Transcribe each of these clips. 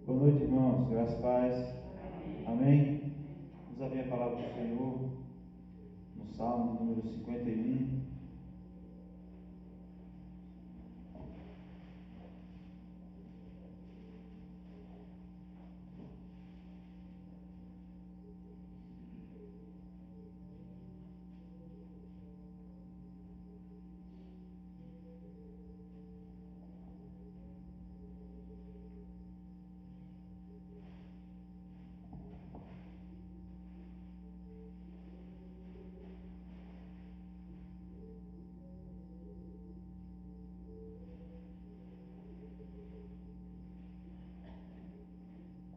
Boa noite, irmãos. Graças a paz. Amém. Vamos abrir a palavra do Senhor no Salmo número 51.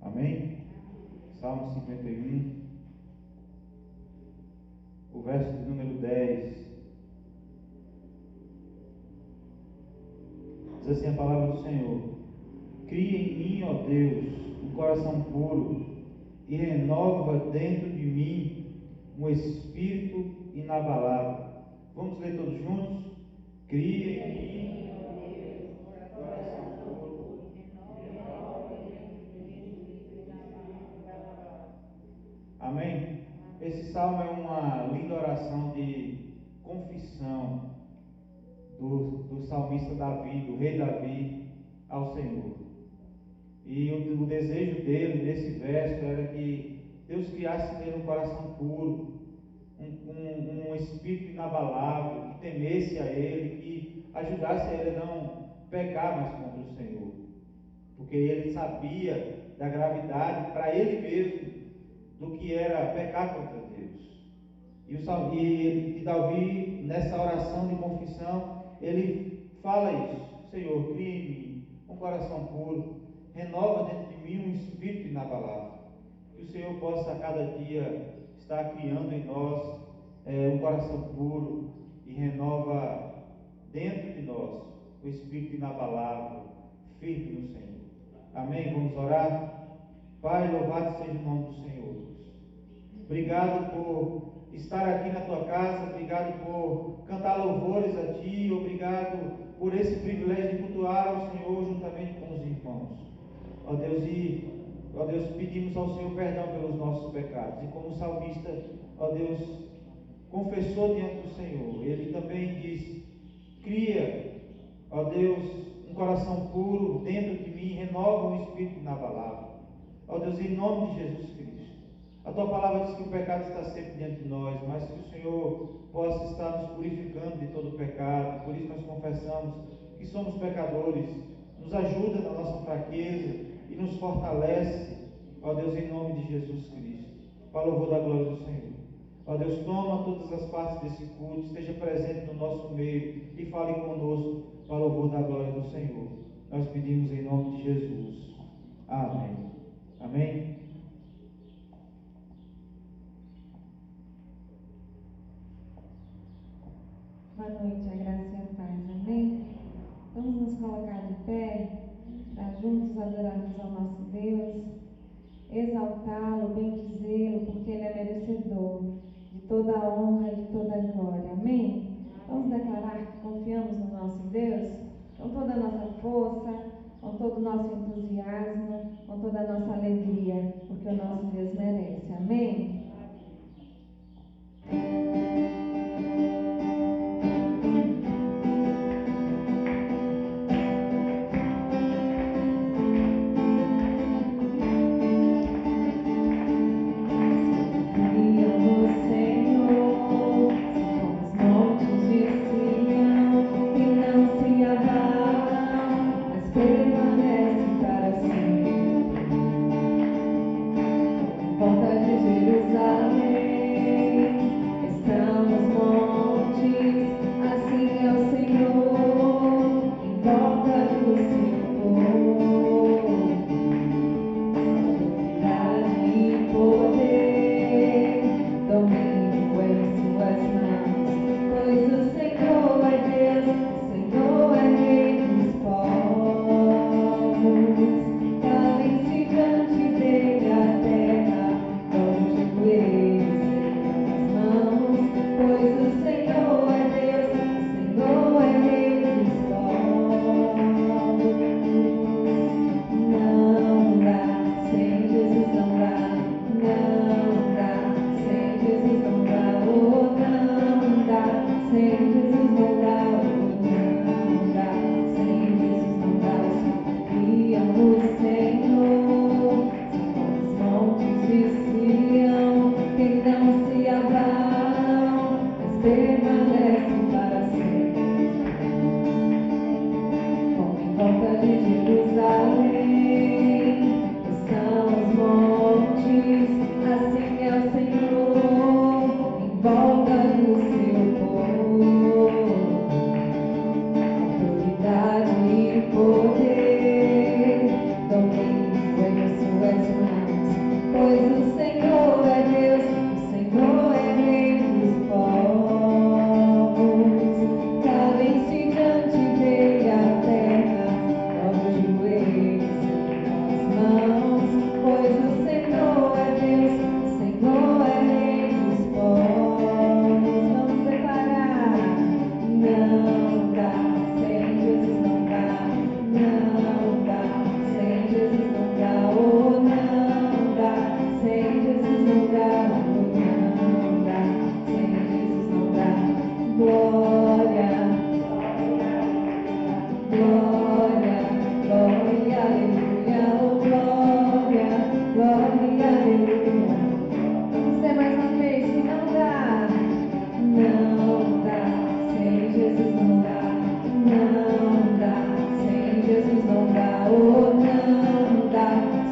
Amém? Salmo 51, o verso de número 10. Diz assim a palavra do Senhor: Cria em mim, ó Deus, um coração puro, e renova dentro de mim um espírito inabalável. Vamos ler todos juntos? Cria em mim, ó Deus, um coração puro, renova dentro de mim um espírito inabalável. Amém? Esse salmo é uma linda oração de confissão do salmista Davi, do rei Davi, ao Senhor. E o desejo dele nesse verso era que Deus criasse nele um coração puro, um espírito inabalável, que temesse a Ele, que ajudasse a ele a não pecar mais contra o Senhor, porque ele sabia da gravidade para ele mesmo do que era pecar contra Deus. E Davi, nessa oração de confissão, ele fala isso: Senhor, cria em mim um coração puro, renova dentro de mim um espírito inabalável. Que o Senhor possa a cada dia estar criando em nós um coração puro e renova dentro de nós o espírito inabalável, firme no Senhor. Amém? Vamos orar? Pai, louvado seja o nome do Senhor. Obrigado por estar aqui na tua casa, obrigado por cantar louvores a ti, obrigado por esse privilégio de cultuar ao Senhor juntamente com os irmãos. Ó Deus, pedimos ao Senhor perdão pelos nossos pecados, e como o salmista, ó Deus, confessou diante do Senhor, ele também diz: cria, ó Deus, um coração puro dentro de mim, renova um espírito inabalável. Ó Deus, em nome de Jesus Cristo. A tua palavra diz que o pecado está sempre diante de nós, mas que o Senhor possa estar nos purificando de todo o pecado. Por isso nós confessamos que somos pecadores. Nos ajuda na nossa fraqueza e nos fortalece, ó Deus, em nome de Jesus Cristo, para o louvor da glória do Senhor. Ó Deus, toma todas as partes desse culto, esteja presente no nosso meio e fale conosco para o louvor da glória do Senhor. Nós pedimos em nome de Jesus. Amém. Amém. Boa noite, a graça e a paz, amém? Vamos nos colocar de pé, para juntos adorarmos ao nosso Deus, exaltá-lo, bendizê-lo, porque Ele é merecedor de toda a honra e de toda a glória, amém? Vamos declarar que confiamos no nosso Deus, com toda a nossa força, com todo o nosso entusiasmo, com toda a nossa alegria, porque o nosso Deus merece, amém? Porta de Jerusalém está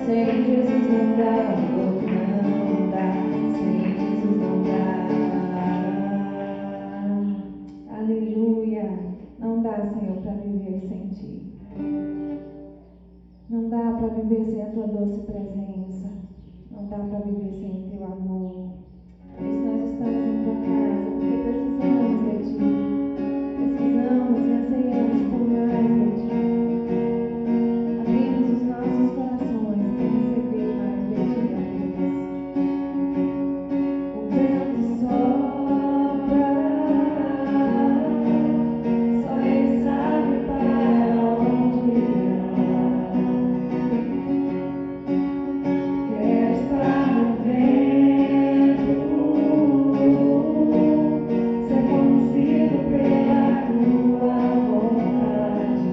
Sem Jesus não dá, não dá. Sem Jesus não dá. Aleluia. Não dá, Senhor, para viver sem Ti. Não dá para viver sem a Tua doce presença. Não dá para viver sem o Teu amor. Por isso nós estamos em Tua casa, porque precisamos de Ti. Precisamos e anseiamos por mais de Ti. Abrimos os nossos corações para receber mais de Ti, ó Deus. O vento sopra, só Ele sabe para onde irá. Quero estar no vento, ser conduzido pela Tua vontade.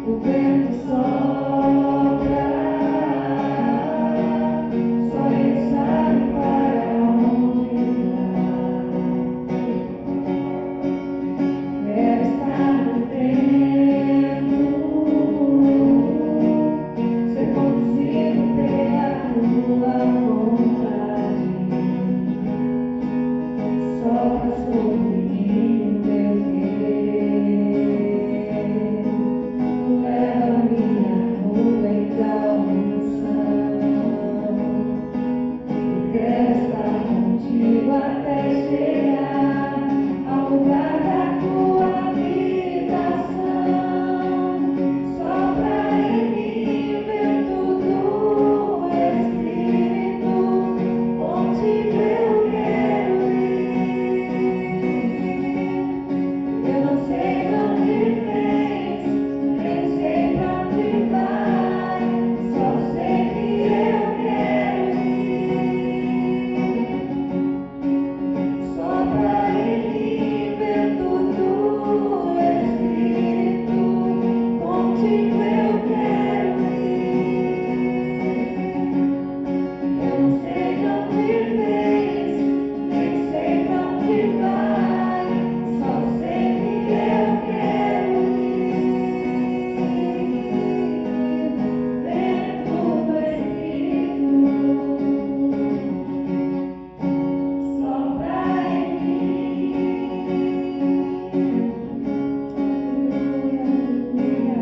O vento sopra, só Ele sabe para onde irá. Quero estar no vento, ser conduzido pela Tua vontade. Sopra sobre mim o Teu querer. Leva-me à nuvem da unção. Eu quero estar contigo até chegar ao lugar da Tua habitação. Sopra em mim, vento do Espírito, contigo eu quero ir. Eu não sei pra onde vens, nem sei pra onde vai, só sei que eu quero ir. Sopra em mim, vento do Espírito, contigo eu quero ir. Eu não sei de onde vens, nem sei pra onde vai, só sei que eu quero ir. Vento do Espírito, sopra em mim. Aleluia, aleluia.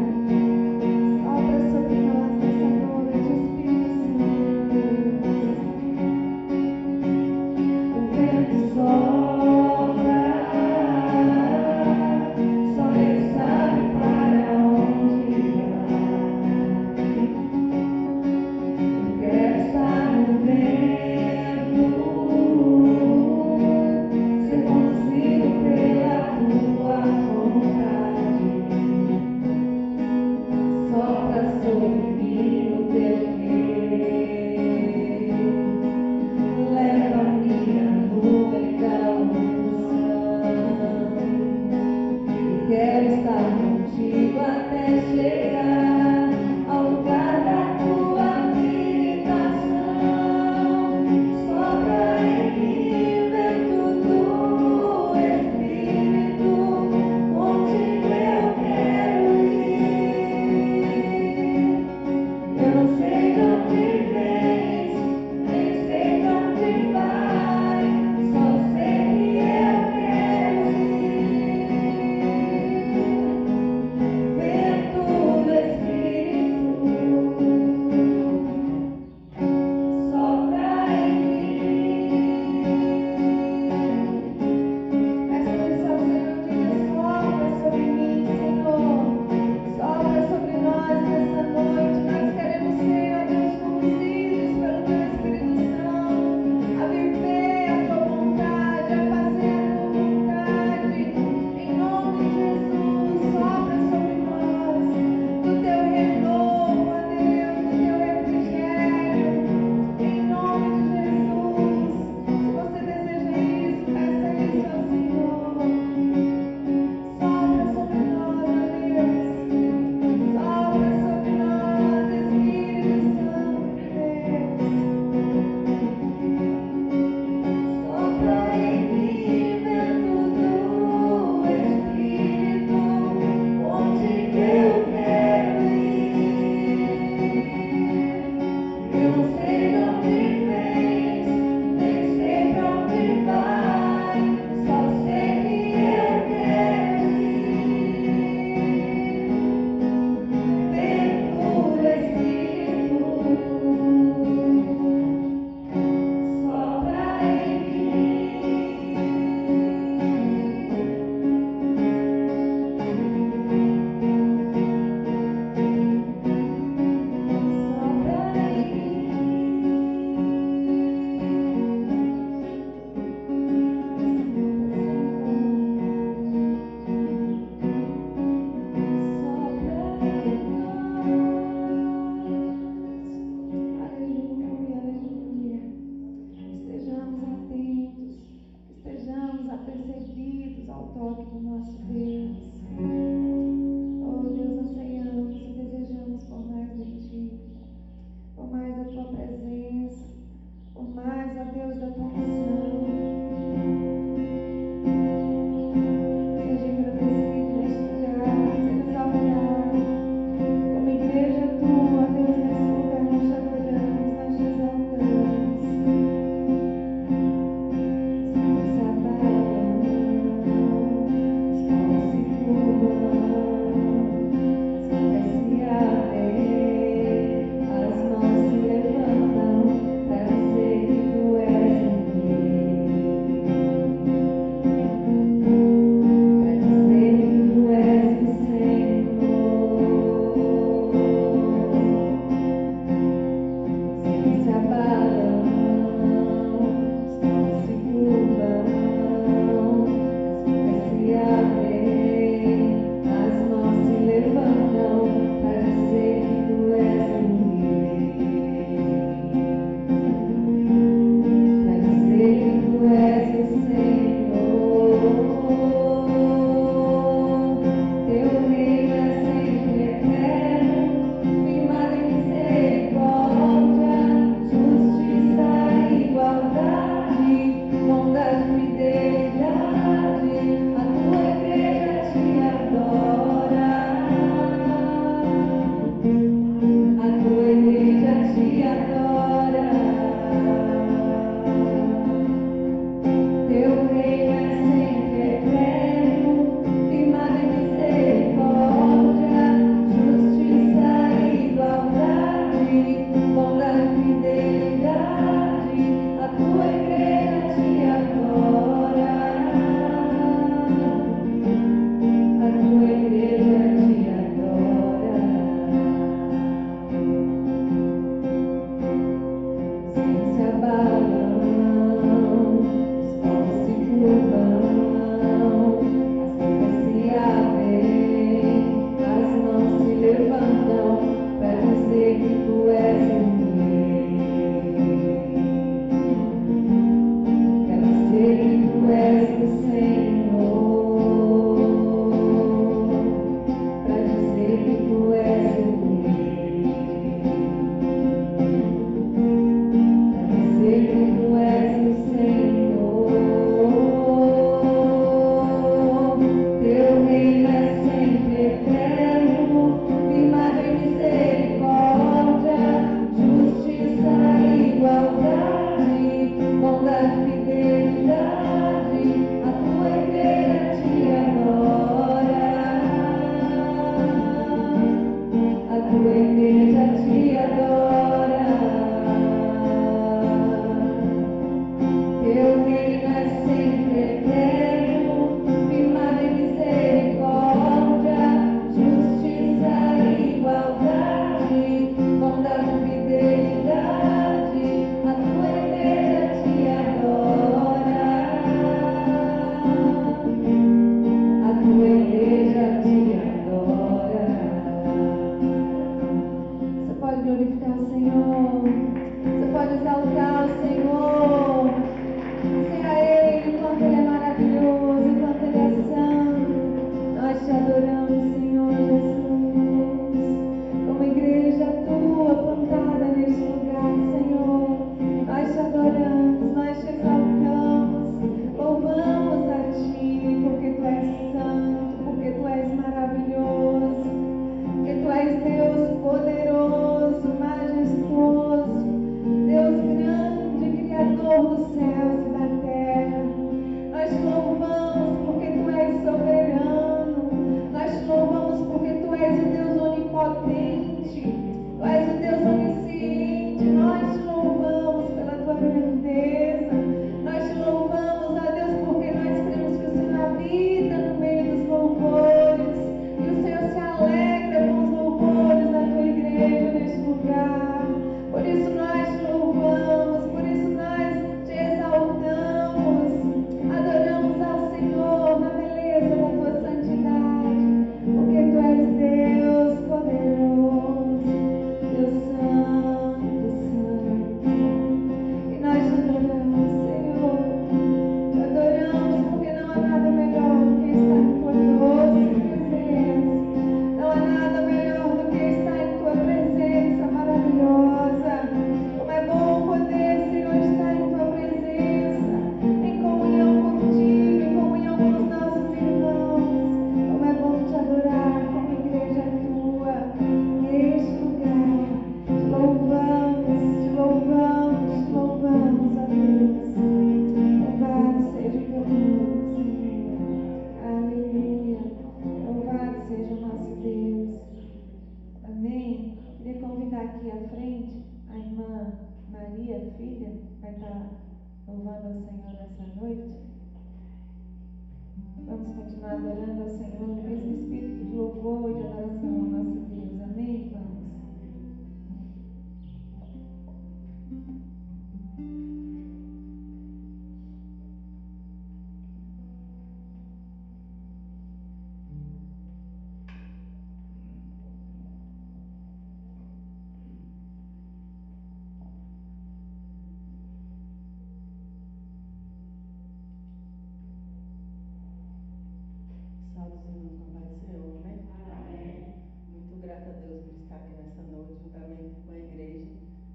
estar aqui nessa noite, juntamente com a igreja,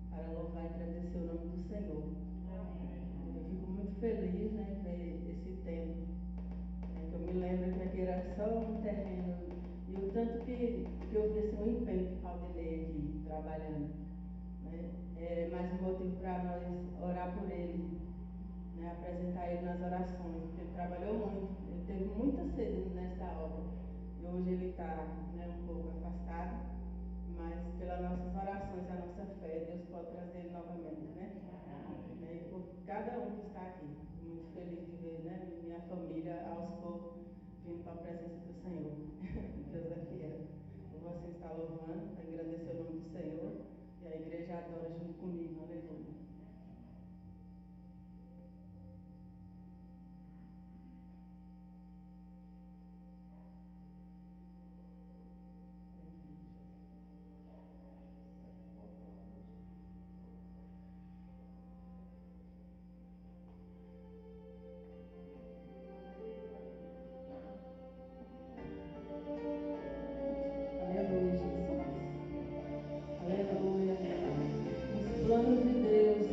para louvar e agradecer o nome do Senhor. Eu fico muito feliz, né, ver esse tempo, né, que eu me lembro que aqui era só um terreno, e o tanto que eu vi assim, um empenho que Claudinei aqui, trabalhando, né, é mais um motivo para nós orar por ele, né, apresentar ele nas orações, porque ele trabalhou muito, ele teve muita sede nesta obra, e hoje ele está, né, um pouco afastado, mas pelas nossas orações e a nossa fé, Deus pode trazer ele novamente, né? E por cada um que está aqui, muito feliz de ver, né, minha família aos poucos vindo para a presença do Senhor. Deus é fiel. Eu vou assim estar louvando, para engrandecer o nome do Senhor, e a igreja adora junto comigo, aleluia. Aleluia, Jesus. Aleluia. Os planos de Deus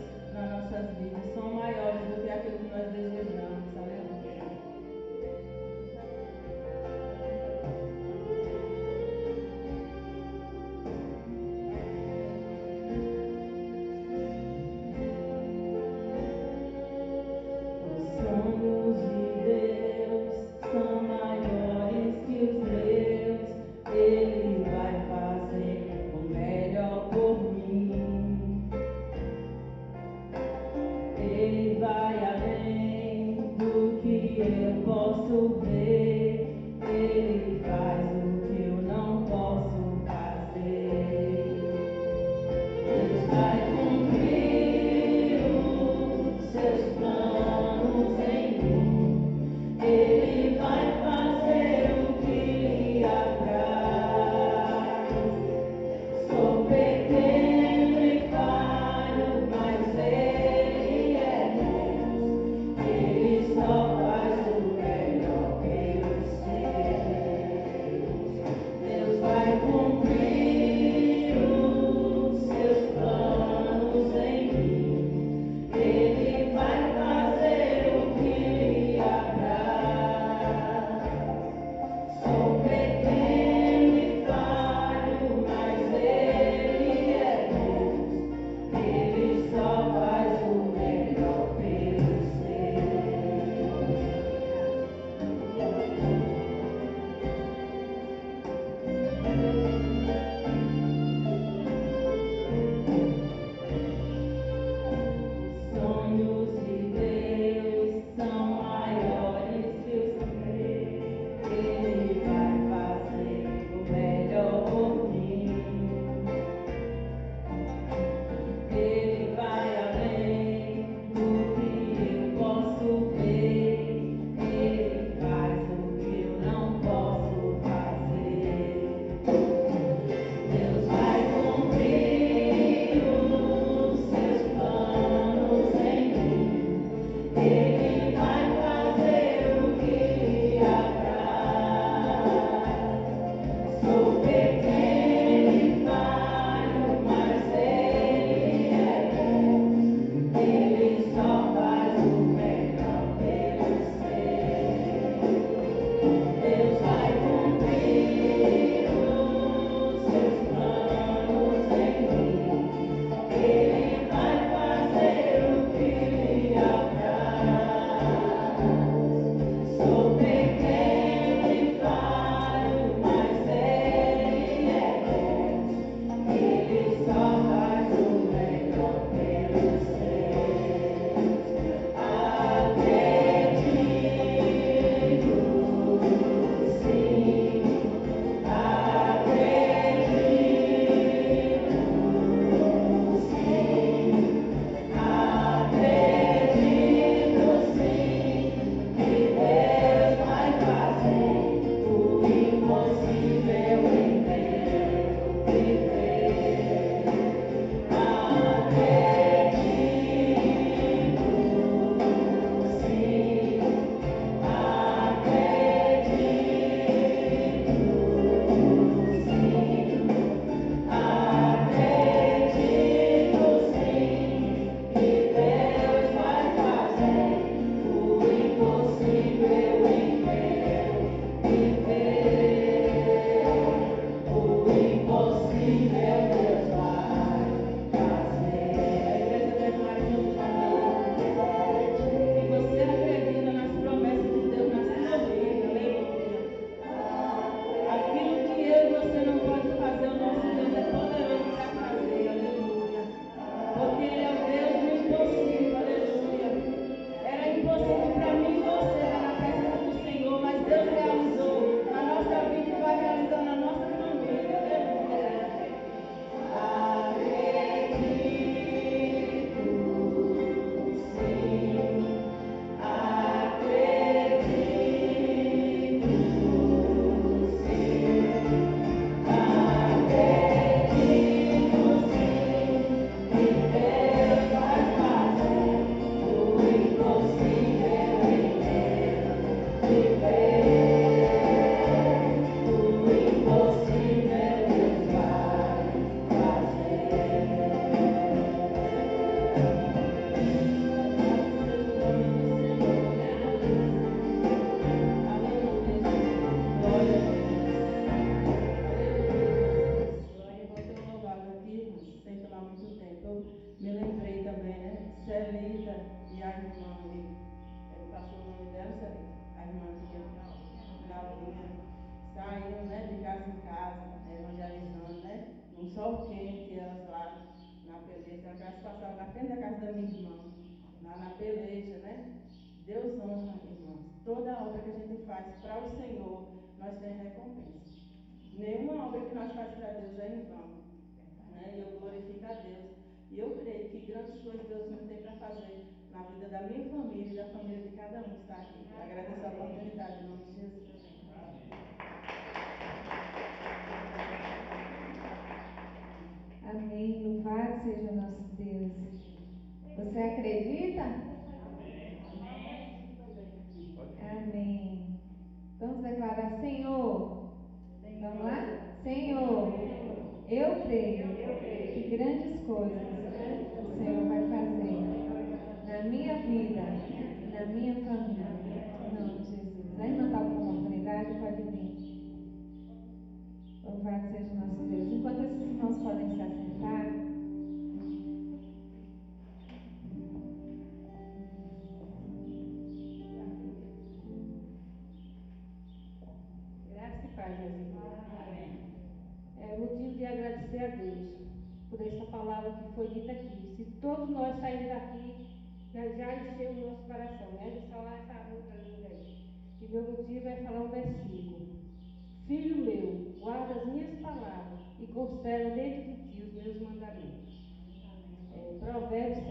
na peleja, né? Deus honra, irmãos. Toda obra que a gente faz para o Senhor, nós temos recompensa. Nenhuma obra que nós fazemos para Deus é em vão, né? E eu glorifico a Deus. E eu creio que grandes coisas Deus ainda tem para fazer na vida da minha família e da família de cada um que está aqui. Eu agradeço a oportunidade, em nome de Jesus. Amém. Louvado seja o nosso Deus. Você acredita? Amém. Vamos declarar: Senhor. Vamos lá? Senhor, eu creio que grandes coisas o Senhor vai fazer na minha vida, na minha família. Em nome de Jesus. A irmã está com oportunidade, pode vir. Louvado seja o nosso Deus. Enquanto esses irmãos podem se assentar. Graça e paz, meus irmãos. É motivo de agradecer a Deus por essa palavra que foi dita aqui. Se todos nós sairmos daqui, já encheu o nosso coração, né? De falar essa luta linda aí. E meu motivo é falar um versículo. Filho meu, guarda as minhas palavras e conserva dentro de ti os meus mandamentos. Provérbios 7.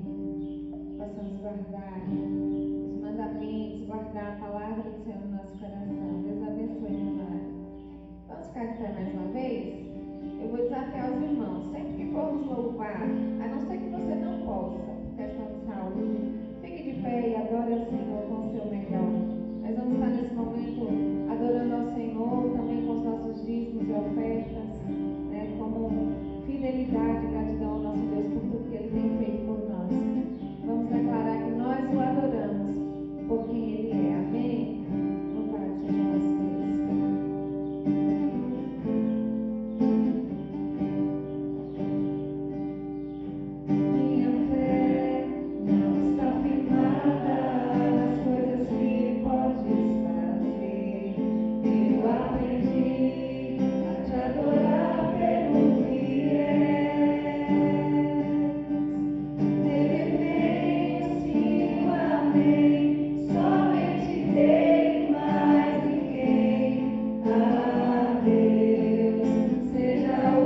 Amém. Possamos guardar os mandamentos, guardar a palavra do Senhor no nosso coração. Deus abençoe, meu amado. Vamos ficar de pé mais uma vez? Eu vou desafiar os irmãos. Sempre que formos louvar, a não ser que você não possa, por questão de saúde, fique de pé e adore ao Senhor com o seu melhor. Nós vamos estar nesse momento adorando ao Senhor, também com os nossos dízimos e ofertas, né, como fidelidade e gratidão ao nosso Deus por tudo que Ele tem feito por nós. Vamos declarar que nós o adoramos por quem Ele é. Amém? Louvado seja o nosso Deus. Minha fé não está firmada nas coisas que podes fazer. Eu aprendi a te adorar pelo que és. Nele venho, sim, amém. Somente Dele, mais ninguém. A Deus seja o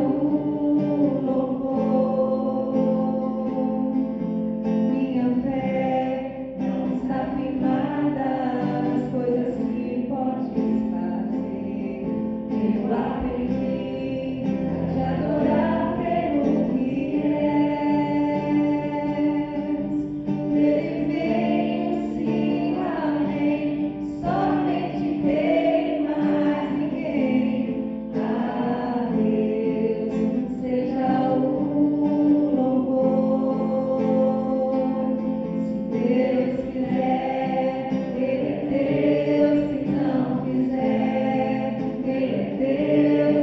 louvor. Minha fé não está firmada nas coisas que podes fazer. Eu aprendi a te adorar pelo que és. Dele venho, sim, amém. Somente Dele, mais ninguém. A Deus seja o louvor. Se Deus quiser, Ele é Deus. Se não quiser, Ele é Deus.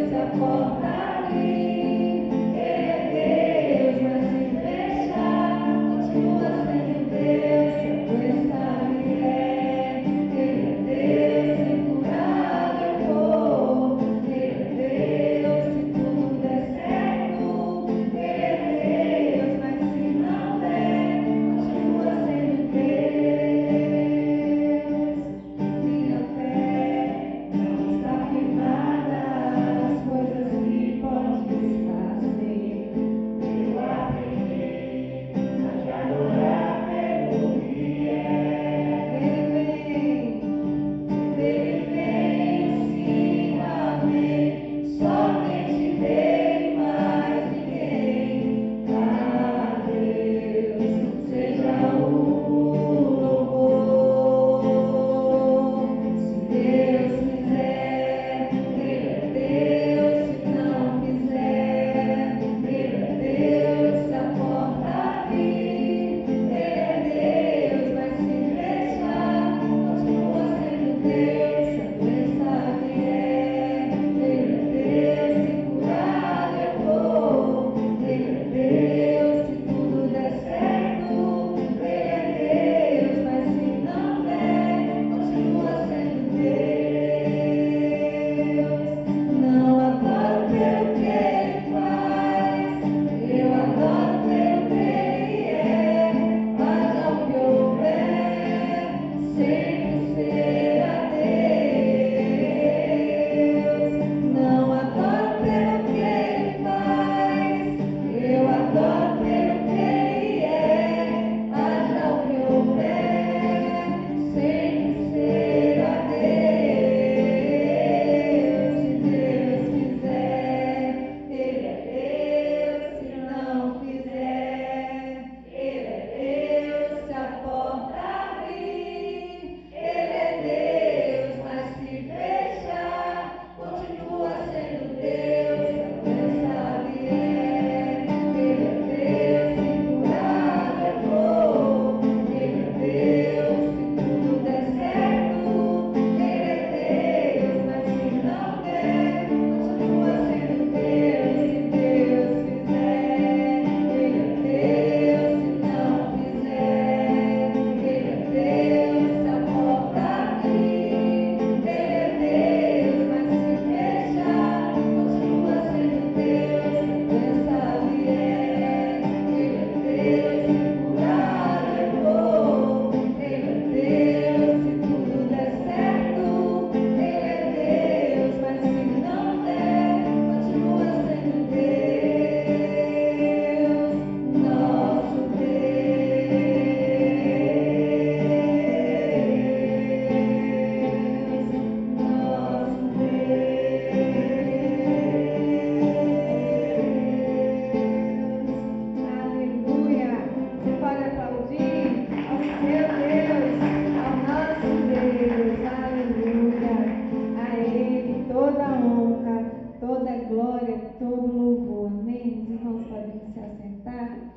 se assentar,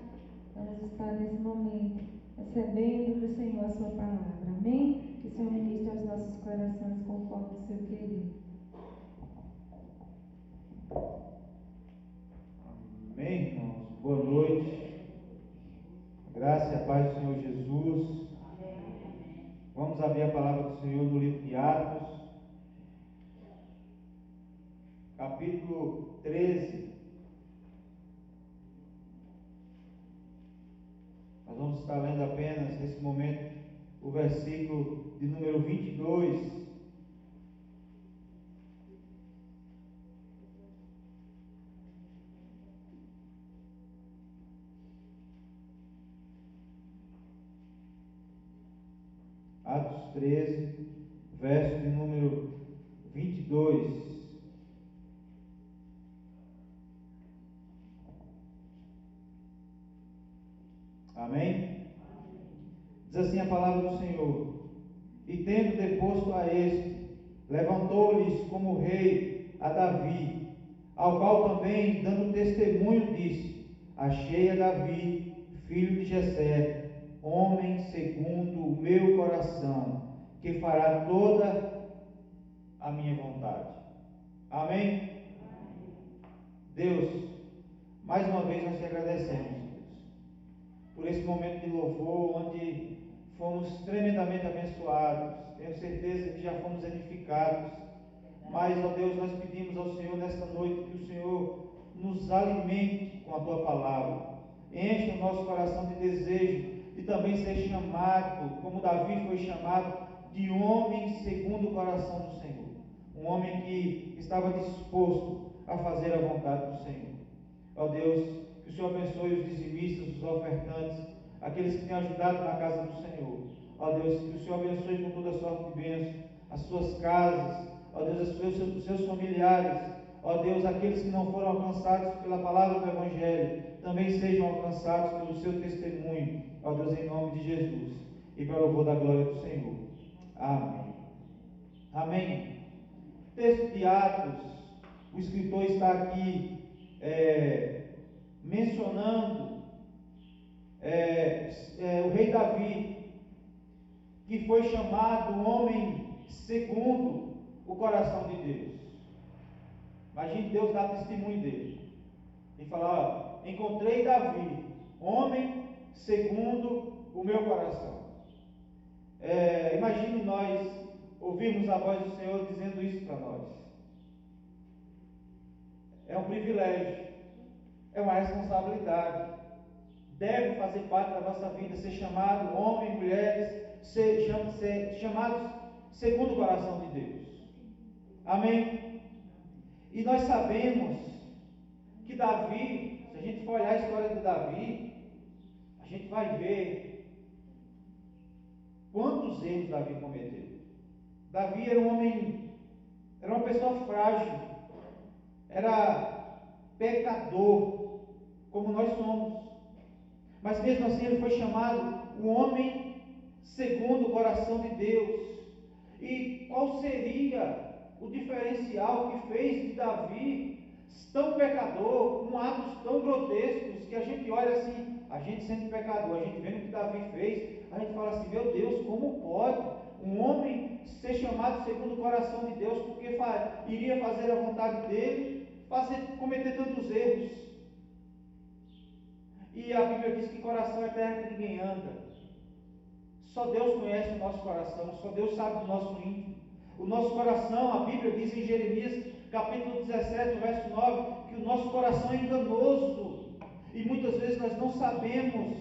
vamos estar nesse momento recebendo do Senhor a sua palavra. Amém? Que o Senhor ministre aos nossos corações conforme o seu querer. Amém, irmãos. Boa noite. Graça e a paz do Senhor Jesus. Vamos abrir a palavra do Senhor no livro de Atos, capítulo 13. Nós vamos estar lendo apenas, nesse momento, o versículo de número 22. Atos 13, verso de número 22. Amém? Diz assim a palavra do Senhor: E tendo deposto a este, levantou-lhes como rei a Davi, ao qual também, dando testemunho, disse: Achei a Davi, filho de Jessé, homem segundo o meu coração, que fará toda a minha vontade. Amém? Deus, mais uma vez nós te agradecemos, Deus, por esse momento de louvor, onde fomos tremendamente abençoados. Tenho certeza que já fomos edificados. Mas, ó Deus, nós pedimos ao Senhor nesta noite que o Senhor nos alimente com a tua palavra. Enche o nosso coração de desejo e também ser chamado, como Davi foi chamado, de homem segundo o coração do Senhor. Um homem que estava disposto a fazer a vontade do Senhor. Ó Deus, que o Senhor abençoe os dizimistas, os ofertantes, aqueles que têm ajudado na casa do Senhor. Ó Deus, que o Senhor abençoe com toda sorte de bênção as suas casas, ó Deus, os seus familiares. Ó Deus, aqueles que não foram alcançados pela palavra do Evangelho, também sejam alcançados pelo seu testemunho. Ó Deus, em nome de Jesus, e para o louvor da glória do Senhor. Amém. Amém. Texto de Atos, o escritor está aqui mencionando o rei Davi, que foi chamado homem segundo o coração de Deus. Imagine Deus dar testemunho dele e falar: encontrei Davi, homem segundo o meu coração. Imagine nós ouvirmos a voz do Senhor dizendo isso para nós. É um privilégio, é uma responsabilidade, deve fazer parte da nossa vida, ser chamado homem, mulheres, ser chamados segundo o coração de Deus. Amém? E nós sabemos que Davi, se a gente for olhar a história de Davi, a gente vai ver quantos erros Davi cometeu. Davi era um homem, era uma pessoa frágil, era pecador, como nós somos. Mas mesmo assim ele foi chamado o homem segundo o coração de Deus. E qual seria o diferencial que fez de Davi tão pecador, com atos tão grotescos, que a gente olha assim, a gente sendo pecador, a gente vendo o que Davi fez, a gente fala assim: meu Deus, como pode um homem ser chamado segundo o coração de Deus, porque iria fazer a vontade dele, cometer tantos erros? E a Bíblia diz que coração é terra que ninguém anda. Só Deus conhece o nosso coração, só Deus sabe do nosso íntimo. O nosso coração, a Bíblia diz em Jeremias, capítulo 17, verso 9, que o nosso coração é enganoso. E muitas vezes nós não sabemos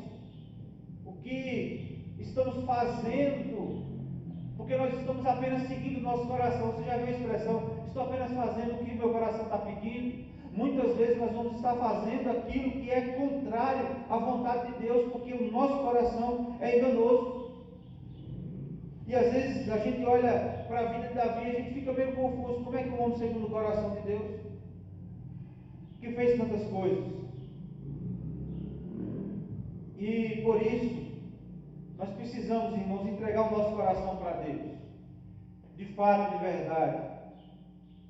o que estamos fazendo, porque nós estamos apenas seguindo o nosso coração. Você já viu a expressão: estou apenas fazendo o que meu coração está pedindo? Muitas vezes nós vamos estar fazendo aquilo que é contrário à vontade de Deus, porque o nosso coração é enganoso. E às vezes a gente olha para a vida de Davi e a gente fica meio confuso. Como é que um homem segundo o coração de Deus, que fez tantas coisas? E por isso nós precisamos, irmãos, entregar o nosso coração para Deus, de fato, de verdade,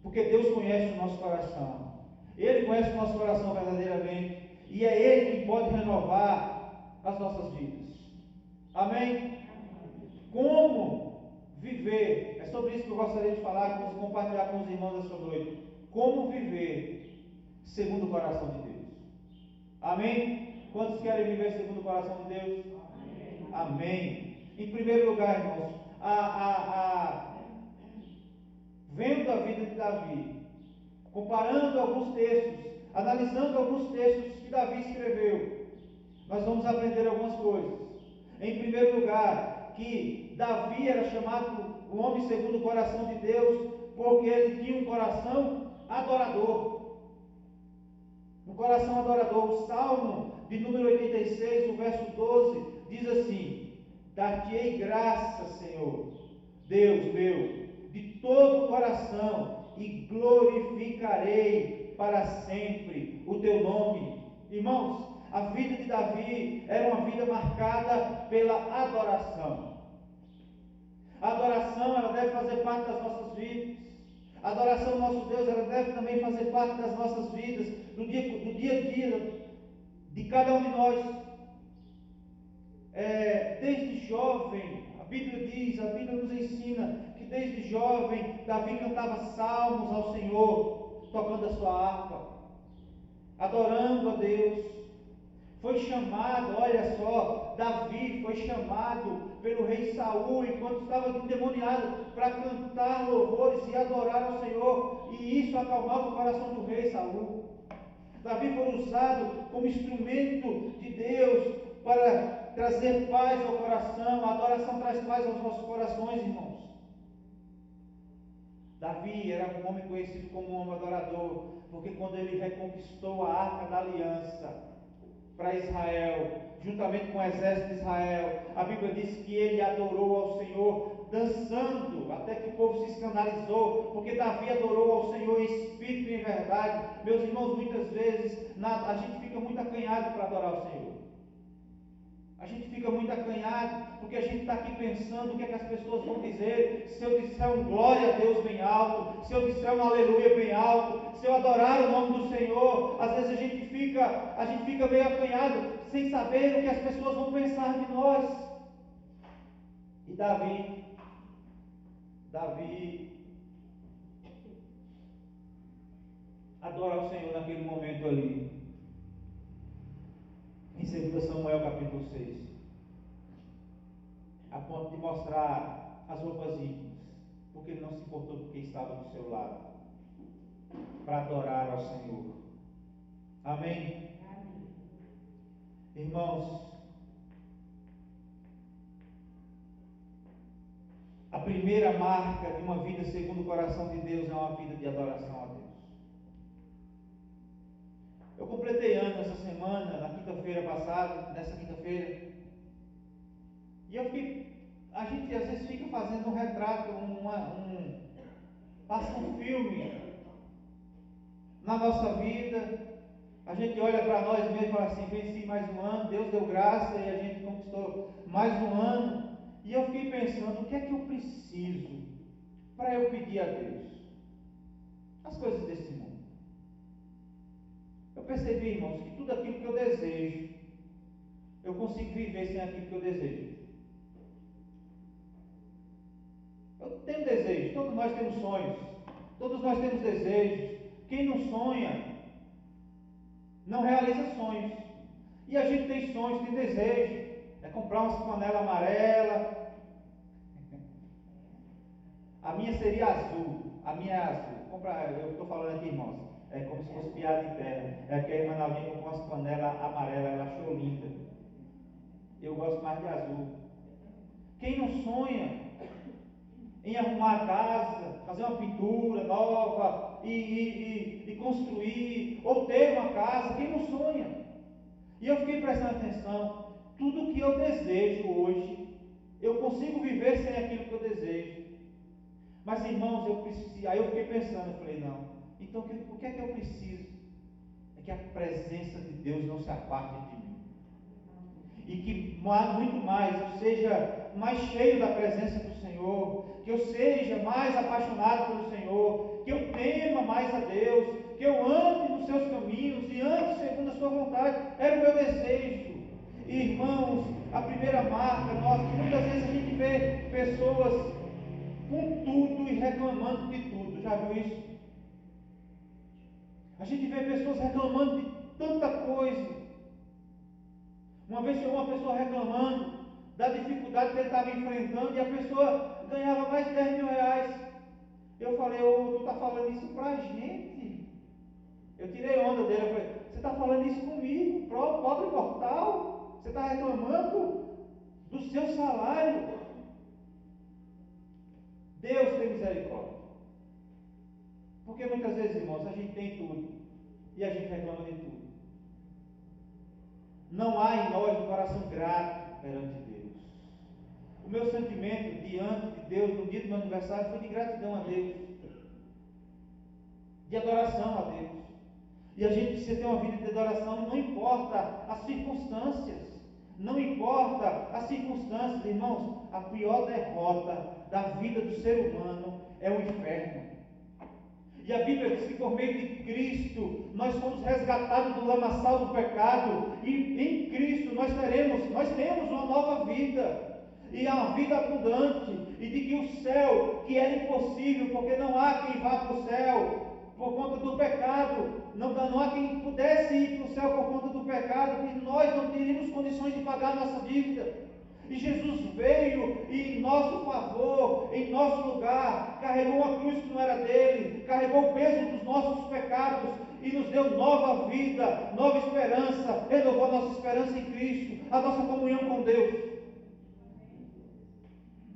porque Deus conhece o nosso coração. Ele conhece o nosso coração verdadeiramente. E é Ele quem pode renovar as nossas vidas. Amém? Como viver? É sobre isso que eu gostaria de falar, compartilhar com os irmãos essa noite. Como viver segundo o coração de Deus? Amém? Quantos querem viver segundo o coração de Deus? Amém. Amém. Em primeiro lugar, irmãos, vendo a vida de Davi, comparando alguns textos, analisando alguns textos que Davi escreveu, nós vamos aprender algumas coisas. Em primeiro lugar, que Davi era chamado o homem segundo o coração de Deus, porque ele tinha um coração adorador. Um coração adorador. O Salmo de número 86, o verso 12, diz assim: dar-te-ei graça, Senhor, Deus meu, de todo o coração, e glorificarei para sempre o teu nome. Irmãos, a vida de Davi era uma vida marcada pela adoração. A adoração, ela deve fazer parte das nossas vidas. A adoração do nosso Deus, ela deve também fazer parte das nossas vidas, do dia a dia de cada um de nós. Desde jovem, a Bíblia nos ensina que desde jovem Davi cantava salmos ao Senhor, tocando a sua harpa, adorando a Deus. Foi chamado, olha só, Davi foi chamado pelo rei Saul, enquanto estava endemoniado, para cantar louvores e adorar ao Senhor, e isso acalmava o coração do rei Saul. Davi foi usado como instrumento de Deus para trazer paz ao coração. A adoração traz paz aos nossos corações, irmãos. Davi era um homem conhecido como um homem adorador, porque quando ele reconquistou a arca da aliança para Israel, juntamente com o exército de Israel, a Bíblia diz que ele adorou ao Senhor dançando, até que o povo se escandalizou, porque Davi adorou ao Senhor em espírito e em verdade. Meus irmãos, muitas vezes a gente fica muito acanhado para adorar o Senhor. A gente fica muito acanhado, porque a gente está aqui pensando o que é que as pessoas vão dizer. Se eu disser um glória a Deus bem alto, se eu disser um aleluia bem alto, se eu adorar o nome do Senhor, às vezes a gente fica meio acanhado, sem saber o que as pessoas vão pensar de nós. E Davi adora o Senhor naquele momento ali. Em 2 Samuel capítulo 6, a ponto de mostrar as roupas íntimas, porque ele não se importou com quem estava do seu lado, para adorar ao Senhor. Amém? Amém. Irmãos, a primeira marca de uma vida segundo o coração de Deus é uma vida de adoração a Deus. Eu completei ano essa semana, na quinta-feira passada, nessa quinta-feira, e a gente às vezes fica fazendo um retrato, passa um filme na nossa vida, a gente olha para nós mesmos e fala assim: venci mais um ano, Deus deu graça e a gente conquistou mais um ano, e eu fiquei pensando, o que é que eu preciso para eu pedir a Deus? As coisas desse mundo. Eu percebi, irmãos, que tudo aquilo que eu desejo, eu consigo viver sem aquilo que eu desejo. Eu tenho desejo, todos nós temos sonhos, todos nós temos desejos. Quem não sonha, não realiza sonhos. E a gente tem sonhos, tem desejo, é comprar uma panela amarela. A minha seria azul, a minha é azul. Eu estou falando aqui, irmãos, é como se fosse piada interna. É porque a irmã Naldinha comprou umas panelas amarelas, ela achou linda. Eu gosto mais de azul. Quem não sonha em arrumar a casa, fazer uma pintura nova e construir, ou ter uma casa, quem não sonha? E eu fiquei prestando atenção, tudo que eu desejo hoje, eu consigo viver sem aquilo que eu desejo. Mas, irmãos, aí eu fiquei pensando, eu falei, não, então o que é que eu preciso? É que a presença de Deus não se aparte de mim. E que muito mais eu seja mais cheio da presença do Senhor, que eu seja mais apaixonado pelo Senhor, que eu tema mais a Deus, que eu ande nos seus caminhos e ande segundo a sua vontade. pessoas com tudo e reclamando de tudo. Já viu isso? A gente vê pessoas reclamando de tanta coisa. Uma vez chegou uma pessoa reclamando da dificuldade que ele estava enfrentando e a pessoa ganhava mais de 10 mil reais. Eu falei, tu está falando isso pra gente? Eu tirei onda dele, eu falei, você está falando isso comigo, pobre mortal? Você está reclamando do seu salário? Deus tem misericórdia. Porque muitas vezes, irmãos, a gente tem tudo e a gente reclama de tudo. Não há em nós um coração grato perante Deus. O meu sentimento diante de Deus no dia do meu aniversário foi de gratidão a Deus, de adoração a Deus. E a gente precisa ter uma vida de adoração, não importa as circunstâncias. Não importa as circunstâncias, irmãos. A pior derrota da vida do ser humano é o inferno. E a Bíblia diz que por meio de Cristo nós fomos resgatados do lamaçal do pecado, e em Cristo nós temos uma nova vida, e uma vida abundante, e de que o céu, que era impossível, porque não há quem vá para o céu por conta do pecado, não há quem pudesse ir para o céu por conta do pecado, e nós não teríamos condições de pagar a nossa dívida. E Jesus veio e em nosso favor, em nosso lugar, carregou uma cruz que não era dele, carregou o peso dos nossos pecados e nos deu nova vida, nova esperança, renovou a nossa esperança em Cristo, a nossa comunhão com Deus.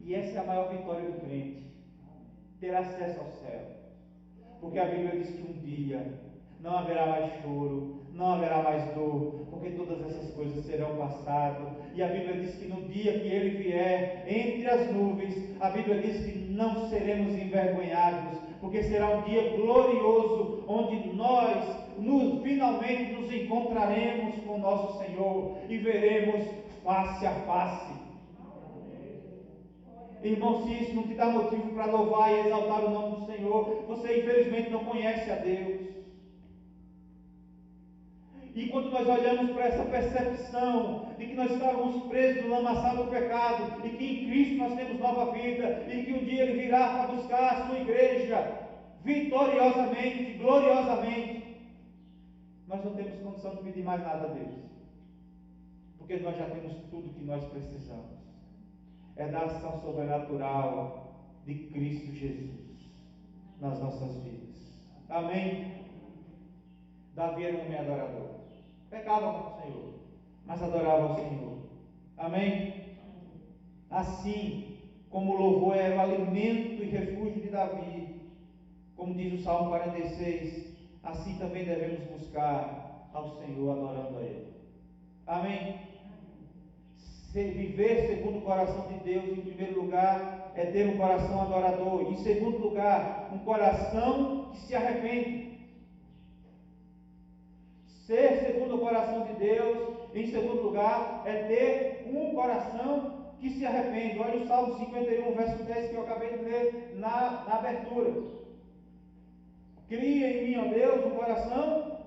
E essa é a maior vitória do crente, ter acesso ao céu. Porque a Bíblia diz que um dia não haverá mais choro, não haverá mais dor, porque todas essas coisas serão passado. E a Bíblia diz que no dia que Ele vier entre as nuvens, a Bíblia diz que não seremos envergonhados, porque será um dia glorioso, onde nós finalmente nos encontraremos com nosso Senhor e veremos face a face. Irmão, se isso não te dá motivo para louvar e exaltar o nome do Senhor, você infelizmente não conhece a Deus. E quando nós olhamos para essa percepção de que nós estávamos presos no lamaçal do pecado, e que em Cristo nós temos nova vida, e que um dia Ele virá para buscar a sua igreja vitoriosamente, gloriosamente, nós não temos condição de pedir mais nada a Deus, porque nós já temos tudo que nós precisamos. É da ação sobrenatural de Cristo Jesus nas nossas vidas. Amém? Davi era um homem adorador. Pecava com o Senhor, mas adorava o Senhor. Amém? Assim como o louvor era o alimento e refúgio de Davi, como diz o Salmo 46, assim também devemos buscar ao Senhor adorando a Ele. Amém? Viver segundo o coração de Deus, em primeiro lugar, é ter um coração adorador. Em segundo lugar, um coração que se arrepende. Ser segundo o coração de Deus, em segundo lugar, é ter um coração que se arrepende. Olha o Salmo 51, verso 10, que eu acabei de ler na abertura. Cria em mim, ó Deus, um coração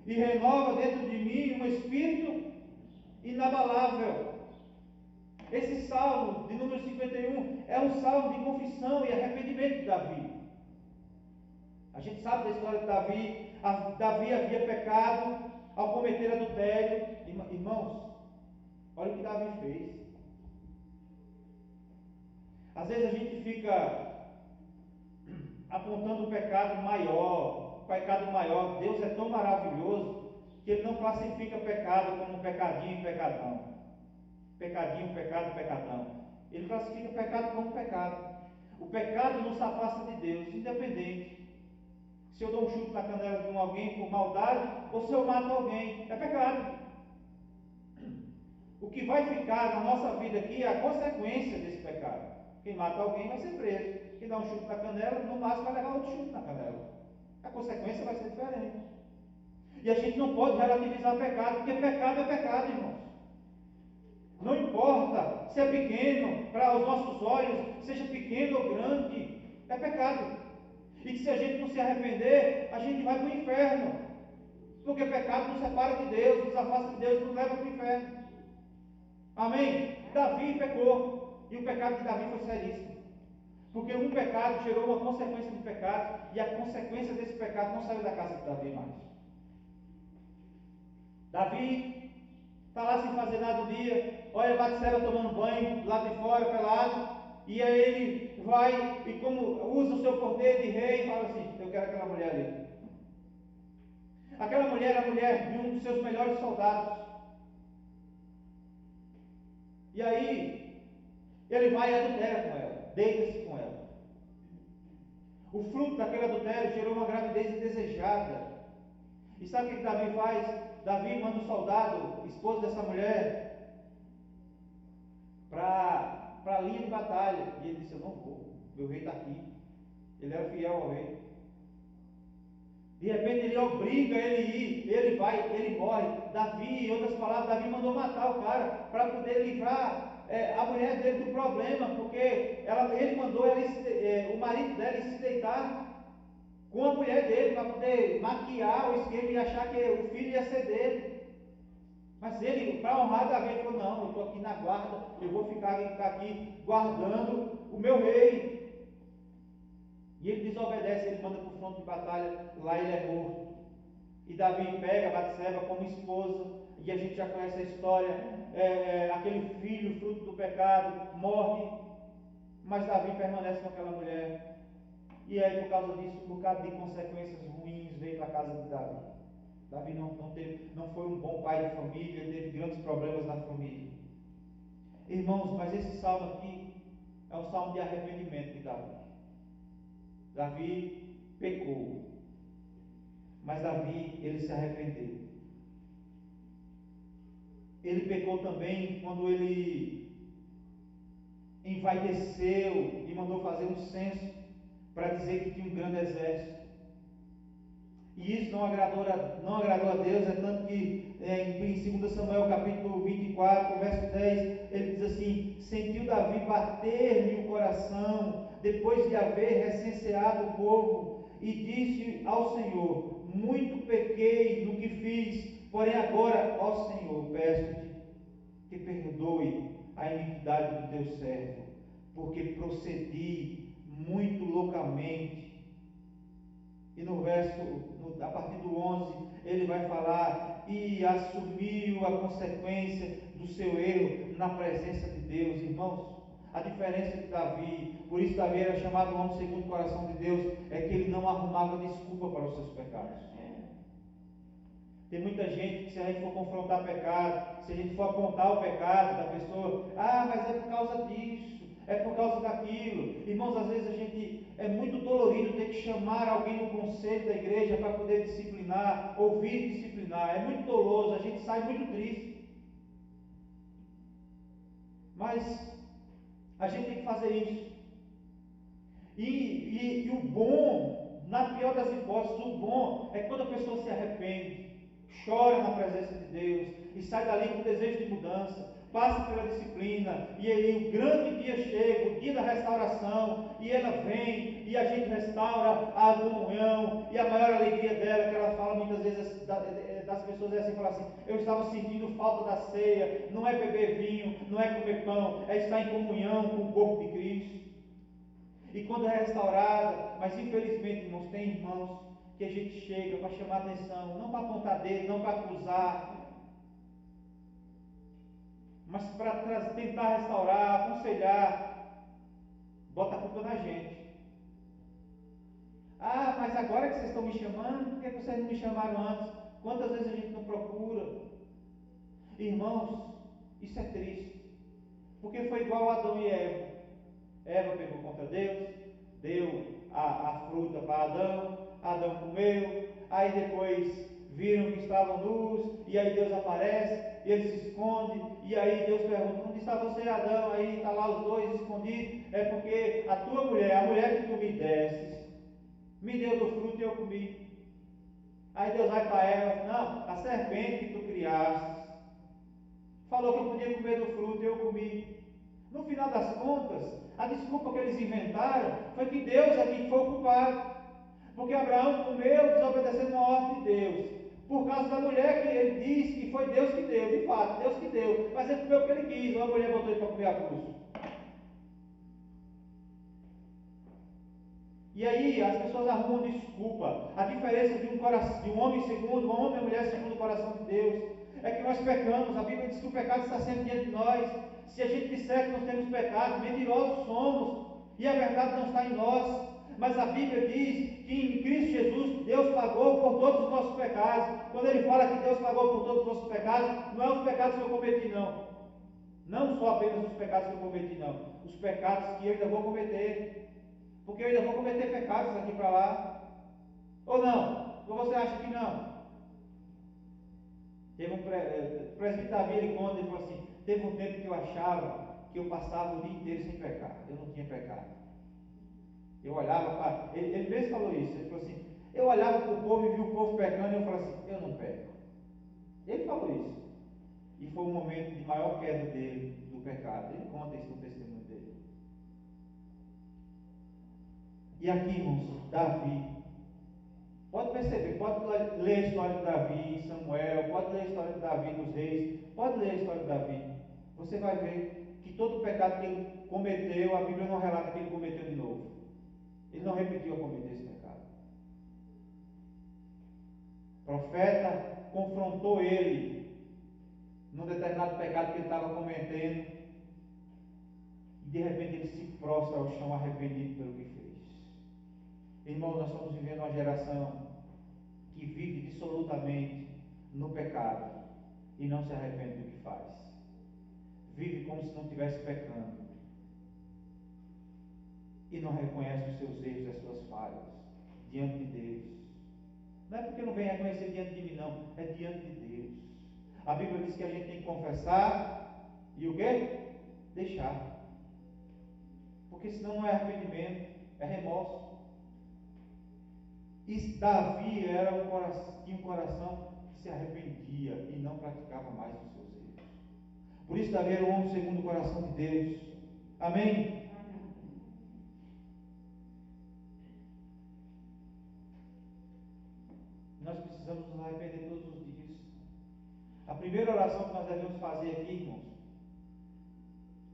e renova dentro de mim um espírito inabalável. Esse salmo de número 51 é um salmo de confissão e arrependimento de Davi. A gente sabe da história de Davi. Davi havia pecado ao cometer adultério. Irmãos, olha o que Davi fez. Às vezes a gente fica apontando o pecado maior. Deus é tão maravilhoso que Ele não classifica pecado como pecadinho e pecadão. Pecadinho, pecado, pecadão. Ele classifica o pecado como pecado. O pecado não se afasta de Deus, independente se eu dou um chute na canela de alguém por maldade ou se eu mato alguém. É pecado. O que vai ficar na nossa vida aqui é a consequência desse pecado. Quem mata alguém vai ser preso. Quem dá um chute na canela, no máximo vai levar outro chute na canela. A consequência vai ser diferente. E a gente não pode relativizar pecado, porque pecado é pecado, irmãos. Não importa se é pequeno para os nossos olhos, seja pequeno ou grande, é pecado. E que se a gente não se arrepender, a gente vai para o inferno. Porque pecado nos separa de Deus, nos afasta de Deus, nos leva para o inferno. Amém? Davi pecou. E o pecado de Davi foi seríssimo. Porque um pecado gerou uma consequência de pecado, e a consequência desse pecado não saiu da casa de Davi mais. Davi está lá sem fazer nada do dia, olha Batseba tomando banho lá de fora, pelado, e aí ele vai e como usa o seu poder de rei, fala assim: eu quero aquela mulher ali. Aquela mulher era a mulher de um dos seus melhores soldados. E aí ele vai e adultera com ela, deita-se com ela. O fruto daquele adultério gerou uma gravidez indesejada. E sabe o que Davi faz? Davi manda um soldado, esposo dessa mulher, para a linha de batalha. E ele disse: eu não vou, meu rei está aqui. Ele era fiel ao rei. De repente ele obriga ele a ir, ele vai, ele morre. Davi, em outras palavras, Davi mandou matar o cara para poder livrar a mulher dele do problema, porque ele mandou o marido dela se deitar com a mulher dele para poder maquiar o esquema e achar que o filho ia ser dele. Mas ele, para honrar Davi, ele falou: não, eu estou aqui na guarda, eu vou ficar aqui guardando o meu rei. E ele desobedece, ele manda para o fronte de batalha, lá ele é morto. E Davi pega Batseba como esposa, e a gente já conhece a história, aquele filho, fruto do pecado, morre, mas Davi permanece com aquela mulher. E aí, por causa disso, um bocado de consequências ruins veio para a casa de Davi. Davi não foi um bom pai de família, teve grandes problemas na família. Irmãos, mas esse salmo aqui é um salmo de arrependimento de Davi. Davi pecou, mas Davi, ele se arrependeu. Ele pecou também quando ele envaideceu e mandou fazer um censo para dizer que tinha um grande exército. E isso não agradou a Deus, é tanto que em 2 Samuel capítulo 24, verso 10, ele diz assim: sentiu Davi bater-lhe o coração, depois de haver recenseado o povo, e disse ao Senhor: muito pequei no que fiz, porém agora, ó Senhor, peço-te que perdoe a iniquidade do teu servo, porque procedi muito loucamente. E a partir do 11, ele vai falar: e assumiu a consequência do seu erro na presença de Deus. Irmãos, a diferença de Davi, por isso Davi era chamado homem segundo o coração de Deus, é que ele não arrumava desculpa para os seus pecados. Tem muita gente que, se a gente for confrontar pecado, se a gente for apontar o pecado da pessoa: mas é por causa disso, é por causa daquilo. Irmãos, às vezes a gente é muito dolorido ter que chamar alguém no conselho da igreja para poder disciplinar, ouvir disciplinar. É muito doloso, a gente sai muito triste. Mas a gente tem que fazer isso. E o bom, na pior das hipóteses, o bom é quando a pessoa se arrepende, chora na presença de Deus e sai dali com desejo de mudança, passa pela disciplina, e aí o grande dia chega, o dia da restauração, e ela vem, e a gente restaura a comunhão, e a maior alegria dela, que ela fala muitas vezes das pessoas, é assim, fala assim: eu estava sentindo falta da ceia, não é beber vinho, não é comer pão, é estar em comunhão com o corpo de Cristo. E quando é restaurada, mas infelizmente, irmãos, tem irmãos que a gente chega para chamar atenção, não para apontar dedo, não para acusar, mas para tentar restaurar, aconselhar, bota a culpa na gente. Mas agora que vocês estão me chamando, por que vocês não me chamaram antes? Quantas vezes a gente não procura? Irmãos, isso é triste, porque foi igual a Adão e Eva. Eva pegou contra Deus, deu a fruta para Adão comeu, aí depois viram que estavam nus, e aí Deus aparece, e ele se esconde, e aí Deus pergunta: onde está você, Adão? Aí está lá os dois escondidos. É porque a tua mulher, a mulher que tu me desses, me deu do fruto e eu comi. Aí Deus vai para Eva: não, a serpente que tu criaste falou que eu podia comer do fruto e eu comi. No final das contas, a desculpa que eles inventaram foi que Deus é quem foi o culpado, porque Abraão comeu desobedecendo uma ordem de Deus, por causa da mulher que ele disse que foi Deus que deu. De fato, Deus que deu, mas ele comeu o que ele quis, ou a mulher botou ele para comer a cruz. E aí as pessoas arrumam desculpa. A diferença de um homem segundo, uma homem e mulher segundo o coração de Deus, é que nós pecamos. A Bíblia diz que o pecado está sempre diante de nós. Se a gente disser que nós temos pecado, mentirosos somos, e a verdade não está em nós. Mas a Bíblia diz que em Cristo Jesus Deus pagou por todos os nossos pecados. Quando ele fala que Deus pagou por todos os nossos pecados, não é os pecados que eu cometi, não. Não só apenas os pecados que eu cometi, não. Os pecados que eu ainda vou cometer. Porque eu ainda vou cometer pecados daqui para lá. Ou não? Ou você acha que não? Teve o presbítero Davi, ele conta, ele falou assim: teve um tempo que eu achava que eu passava o dia inteiro sem pecar. Eu não tinha pecado. Eu olhava para... Ele mesmo falou isso. Ele falou assim: eu olhava para o povo e vi o povo pecando e eu falava assim: eu não peco. Ele falou isso. E foi um momento de maior queda dele do pecado. Ele conta isso no testemunho dele. E aqui, irmãos, Davi. Pode perceber, pode ler a história de Davi, Samuel, pode ler a história de Davi dos reis, pode ler a história de Davi. Você vai ver que todo o pecado que ele cometeu, a Bíblia não relata que ele cometeu de novo. Ele não repetiu a cometer esse pecado. O profeta confrontou ele num determinado pecado que ele estava cometendo, e de repente ele se prostra ao chão arrependido pelo que fez. Irmãos, nós estamos vivendo uma geração que vive dissolutamente no pecado e não se arrepende do que faz. Vive como se não estivesse pecando e não reconhece os seus erros e as suas falhas diante de Deus. Não é porque não vem reconhecer diante de mim, não, é diante de Deus. A Bíblia diz que a gente tem que confessar e o quê? Deixar. Porque senão não é arrependimento, é remorso. E Davi tinha um coração que se arrependia e não praticava mais os seus erros. Por isso Davi era um homem segundo o coração de Deus. Amém? Nós precisamos nos arrepender todos os dias. A primeira oração que nós devemos fazer aqui, irmãos,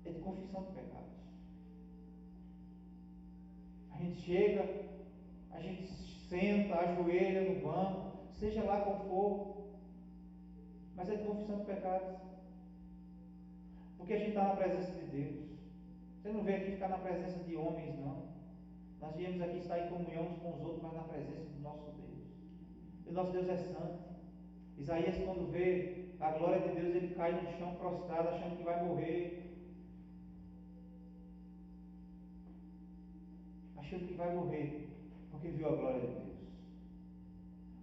é de confissão de pecados. A gente chega, a gente senta, ajoelha no banco, seja lá qual for, mas é de confissão de pecados. Porque a gente está na presença de Deus. Você não veio aqui ficar na presença de homens, não. Nós viemos aqui estar em comunhão uns com os outros, mas na presença do nosso Deus. E nosso Deus é santo. Isaías, quando vê a glória de Deus, ele cai no chão prostrado, achando que vai morrer. Achando que vai morrer, porque viu a glória de Deus.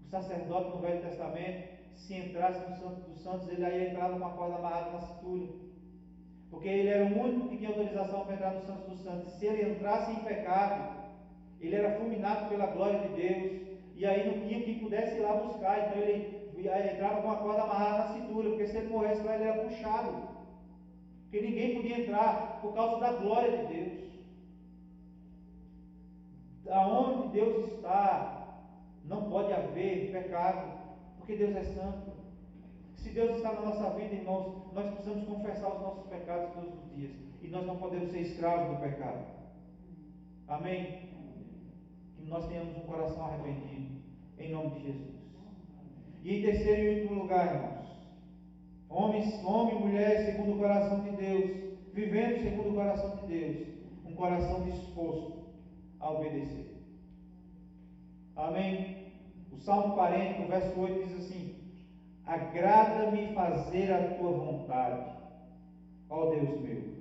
O sacerdote no Velho Testamento, se entrasse no Santo dos Santos, ele aí entrava com a corda amarrada na cintura. Porque ele era o único que tinha autorização para entrar no Santo dos Santos. Se ele entrasse em pecado, ele era fulminado pela glória de Deus. E aí não tinha quem pudesse ir lá buscar. Então ele entrava com a corda amarrada na cintura, porque se ele morresse lá, ele era puxado. Porque ninguém podia entrar por causa da glória de Deus. Aonde Deus está, não pode haver pecado, porque Deus é santo. Se Deus está na nossa vida, irmãos, nós precisamos confessar os nossos pecados todos os dias. E nós não podemos ser escravos do pecado. Amém? Que nós tenhamos um coração arrependido, em nome de Jesus. E em terceiro e último lugar, irmãos, homem e mulher segundo o coração de Deus, vivendo segundo o coração de Deus, um coração disposto a obedecer. Amém? O Salmo 40, no verso 8, diz assim: agrada-me fazer a tua vontade, ó Deus meu.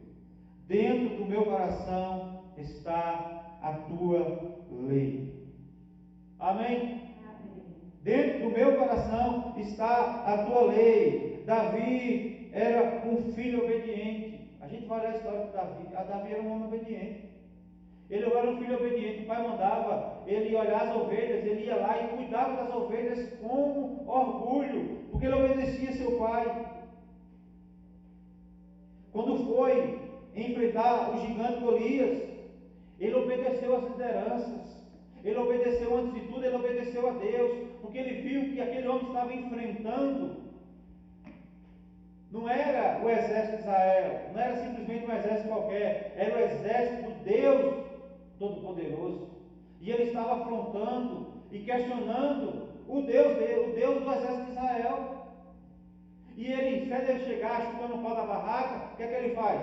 Dentro do meu coração está a tua lei. Amém? Dentro do meu coração está a tua lei. Davi era um filho obediente. A gente vai olhar a história de Davi. Davi era um homem obediente. Ele era um filho obediente. O pai mandava ele ia olhar as ovelhas, ele ia lá e cuidava das ovelhas com orgulho, porque ele obedecia seu pai. Quando foi enfrentar o gigante Golias, ele obedeceu às lideranças. Ele obedeceu, antes de tudo, ele obedeceu a Deus, porque ele viu que aquele homem estava enfrentando. Não era o exército de Israel, não era simplesmente um exército qualquer, era o exército do Deus Todo-Poderoso. E ele estava afrontando e questionando o Deus dele, o Deus do exército de Israel. E ele, se ele chegar chutando o pau da barraca, o que é que ele faz?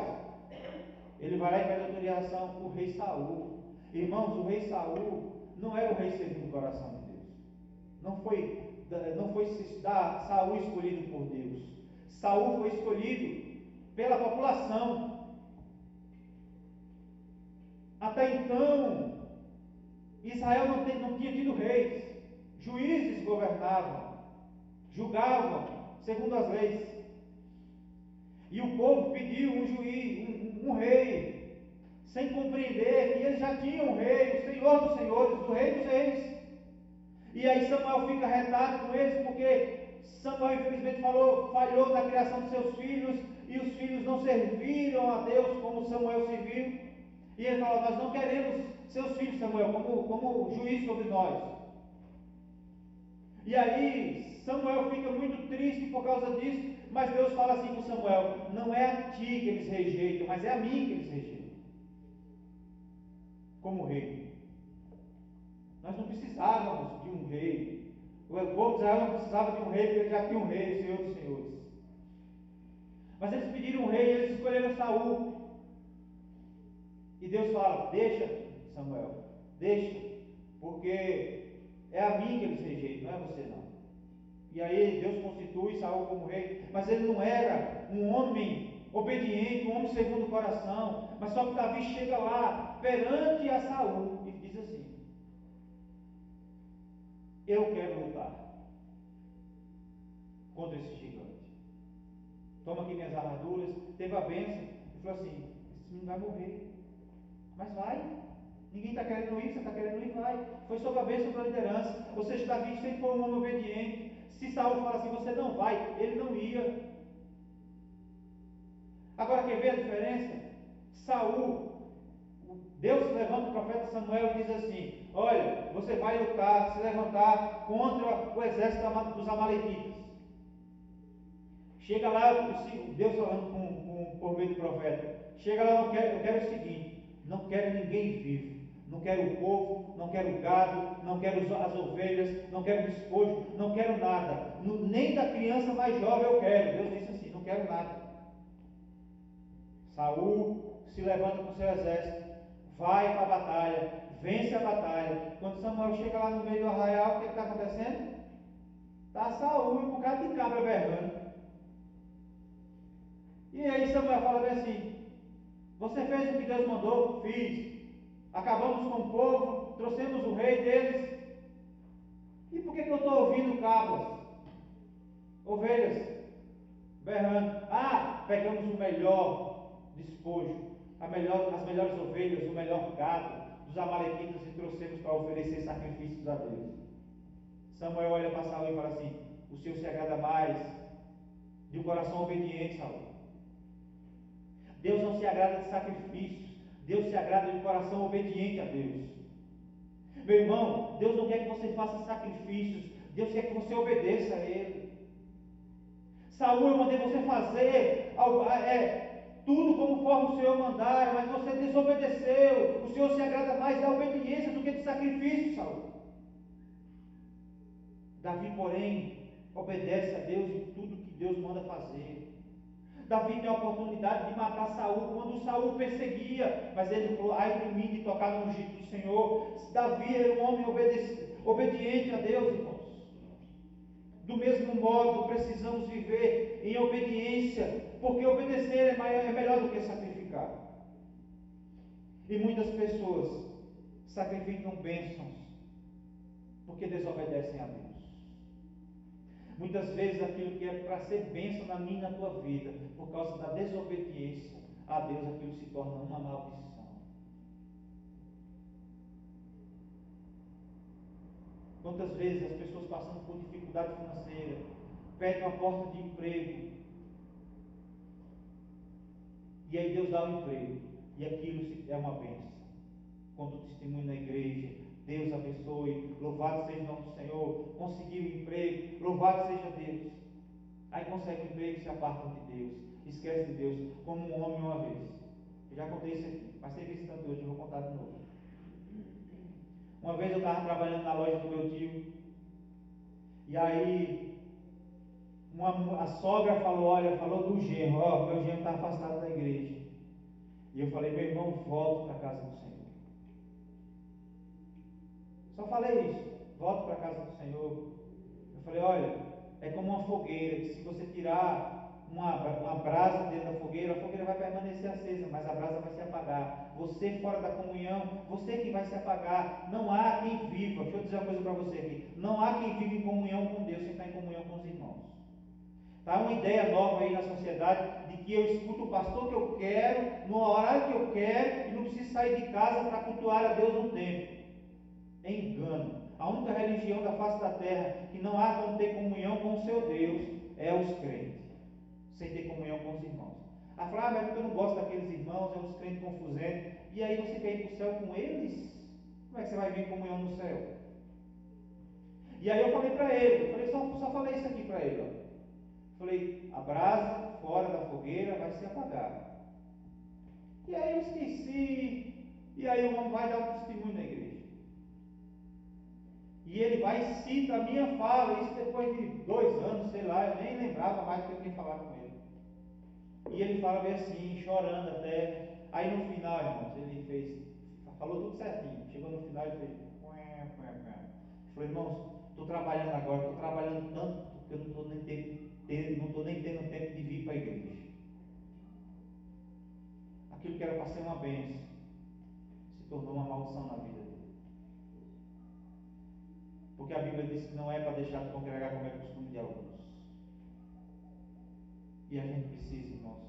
Ele vai lá e pede autorização para o rei Saul. Irmãos, o rei Saul não era o rei segundo o coração de Deus. Não foi Saul escolhido por Deus. Saul foi escolhido pela população. Até então, Israel não tinha tido reis. Juízes governavam, julgavam segundo as leis. E o povo pediu um juiz, um rei, sem compreender que eles já tinham um rei, o Senhor dos senhores, o rei dos reis. E aí Samuel fica retado com eles, porque Samuel infelizmente falhou na criação de seus filhos, e os filhos não serviram a Deus como Samuel serviu. E ele fala: nós não queremos seus filhos, Samuel, como juiz sobre nós. E aí Samuel fica muito triste por causa disso, mas Deus fala assim com Samuel: não é a ti que eles rejeitam, mas é a mim que eles rejeitam como rei. Nós não precisávamos de um rei. O povo de Israel não precisava de um rei, porque ele já tinha um rei, o Senhor dos senhores. Mas eles pediram um rei e eles escolheram Saul. E Deus fala: deixa, Samuel, deixa, porque é a mim que eles rejeitam, não é você não. E aí Deus constitui Saul como rei, mas ele não era um homem obediente, um homem segundo o coração. Mas só que Davi chega lá perante a Saul e diz assim: eu quero lutar contra esse gigante. Toma aqui minhas armaduras. Teve a bênção e falou assim: esse menino vai morrer, mas vai. Ninguém está querendo ir, você está querendo ir, vai. Foi sob a bênção da liderança. Ou seja, Davi sempre foi um homem obediente. Se Saul fala assim: você não vai, ele não ia. Agora, quer ver a diferença? Saul, Deus levanta o profeta Samuel e diz assim: olha, você vai lutar, se levantar contra o exército dos amalequitas. Chega lá, Deus falando por meio do profeta: chega lá, eu quero o seguinte, não quero ninguém vivo, não quero o povo, não quero o gado, não quero as ovelhas, não quero despojo, não quero nada, nem da criança mais jovem eu quero. Deus disse assim: não quero nada. Saul se levanta com seu exército, vai para a batalha, vence a batalha. Quando Samuel chega lá no meio do arraial, o que está acontecendo? Está Saul e um bocado de cabra berrando. E aí Samuel fala bem assim: você fez o que Deus mandou? Fiz. Acabamos com o povo, trouxemos o rei deles. E por que eu estou ouvindo cabras, ovelhas berrando? Ah, pegamos o melhor despojo, as melhores ovelhas, o melhor gado dos amalequitas e trouxemos para oferecer sacrifícios a Deus. Samuel olha para Saul e fala assim: o Senhor se agrada mais de um coração obediente, Saul. Deus não se agrada de sacrifícios, Deus se agrada de um coração obediente a Deus. Meu irmão, Deus não quer que você faça sacrifícios, Deus quer que você obedeça a Ele. Saul, eu mandei você fazer tudo conforme o Senhor mandar, mas você desobedeceu. O Senhor se agrada mais da obediência do que do sacrifício, Saul. Davi, porém, obedece a Deus em tudo que Deus manda fazer. Davi tem a oportunidade de matar Saul quando Saul perseguia, mas ele falou: ai de mim de tocar no ungido do Senhor. Davi era um homem obediente a Deus, irmãos. Do mesmo modo, precisamos viver em obediência, porque obedecer é melhor do que sacrificar. E muitas pessoas sacrificam bênçãos porque desobedecem a Deus. Muitas vezes aquilo que é para ser bênção na minha e na tua vida, por causa da desobediência a Deus, aquilo se torna uma maldição. Quantas vezes as pessoas passando por dificuldade financeira, pedem uma porta de emprego, e aí Deus dá um emprego, e aquilo é uma bênção. Quando o testemunho na igreja, Deus abençoe, louvado seja o nome do Senhor, conseguiu o emprego, louvado seja Deus. Aí consegue o emprego e se apartam de Deus, esquece de Deus, como um homem uma vez. Eu já contei isso aqui, mas tem visto tanto hoje, eu vou contar de novo. Uma vez eu estava trabalhando na loja do meu tio, e aí a sogra falou do genro, meu genro está afastado da igreja. E eu falei, meu irmão, volte para a casa do Senhor. Só falei isso, volte para a casa do Senhor. Eu falei, olha, é como uma fogueira, que se você tirar uma brasa dentro da fogueira, a fogueira vai permanecer acesa, mas a brasa vai se apagar. Você fora da comunhão, você que vai se apagar. Não há quem viva, deixa eu dizer uma coisa para você aqui, não há quem vive em comunhão com Deus sem estar em comunhão com os irmãos. Está uma ideia nova aí na sociedade de que eu escuto o pastor que eu quero, no horário que eu quero, e não preciso sair de casa para cultuar a Deus no templo. É engano. A única religião da face da terra que não há como ter comunhão com o seu Deus é os crentes, sem ter comunhão com os irmãos. A falar, mas porque eu não gosto daqueles irmãos, é uns crentes confusentos, e aí você quer ir para o céu com eles? Como é que você vai vir em comunhão no céu? E aí eu falei para ele, só falei isso aqui para ele, ó. Falei, a brasa fora da fogueira vai se apagar. E aí eu esqueci. E aí o homem vai dar um testemunho na igreja. E ele vai e cita a minha fala. Isso depois de 2 anos, sei lá, eu nem lembrava mais do que eu tinha falado com ele. E ele fala bem assim, chorando até. Aí no final, irmãos, ele falou tudo certinho. Chegou no final e fez. Falei, irmãos, estou trabalhando agora, estou trabalhando tanto que eu não estou nem tendo tempo de vir para a igreja. Aquilo que era para ser uma bênção se tornou uma maldição na vida dele. Porque a Bíblia diz que não é para deixar de congregar como é costume de alguns. E a gente precisa, irmãos,